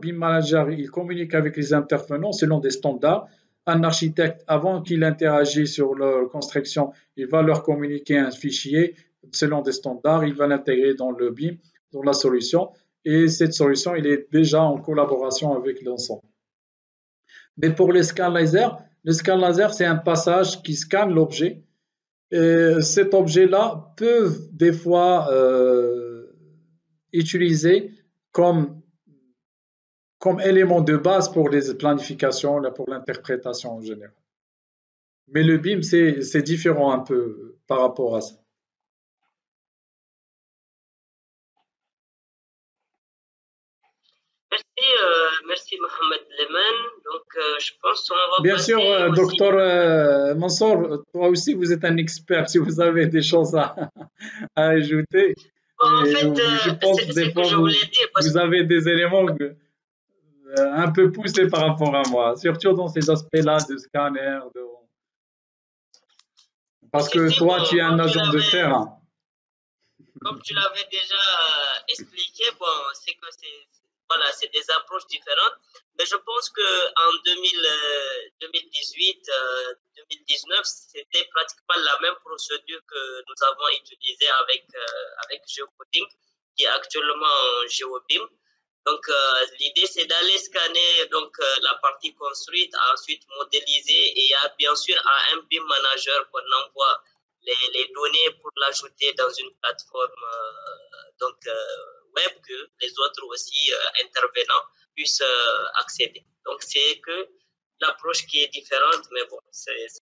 il communique avec les intervenants selon des standards. Un architecte, avant qu'il interagisse sur la construction, il va leur communiquer un fichier selon des standards, il va l'intégrer dans le BIM, dans la solution, et cette solution, il est déjà en collaboration avec l'ensemble. Mais pour le scan laser, c'est un passage qui scanne l'objet. Et cet objet-là peut des fois utiliser comme comme élément de base pour les planifications, là, pour l'interprétation en général. Mais le BIM, c'est différent un peu par rapport à ça. Merci Mohamed Leman. Donc, je pense qu'on va Bien passer sûr, aussi. docteur Mansour, toi aussi, vous êtes un expert si vous avez des choses à ajouter. Bon, en Et fait, je pense des c'est que fois, je voulais dire, parce vous avez des éléments un peu poussés par rapport à moi, surtout dans ces aspects-là de scanner, parce que que si, toi, bon, tu es un agent de terrain. comme tu l'avais déjà expliqué, bon, c'est que voilà, c'est des approches différentes. Mais je pense qu'en 2018, 2019, c'était pratiquement la même procédure que nous avons utilisée avec GeoCoding, qui est actuellement en GeoBIM. Donc, l'idée, c'est d'aller scanner la partie construite, ensuite modéliser, et il y a bien sûr un BIM manager qu'on envoie les données pour l'ajouter dans une plateforme web que les autres aussi intervenants puissent accéder. Donc, c'est que l'approche qui est différente, mais bon, c'est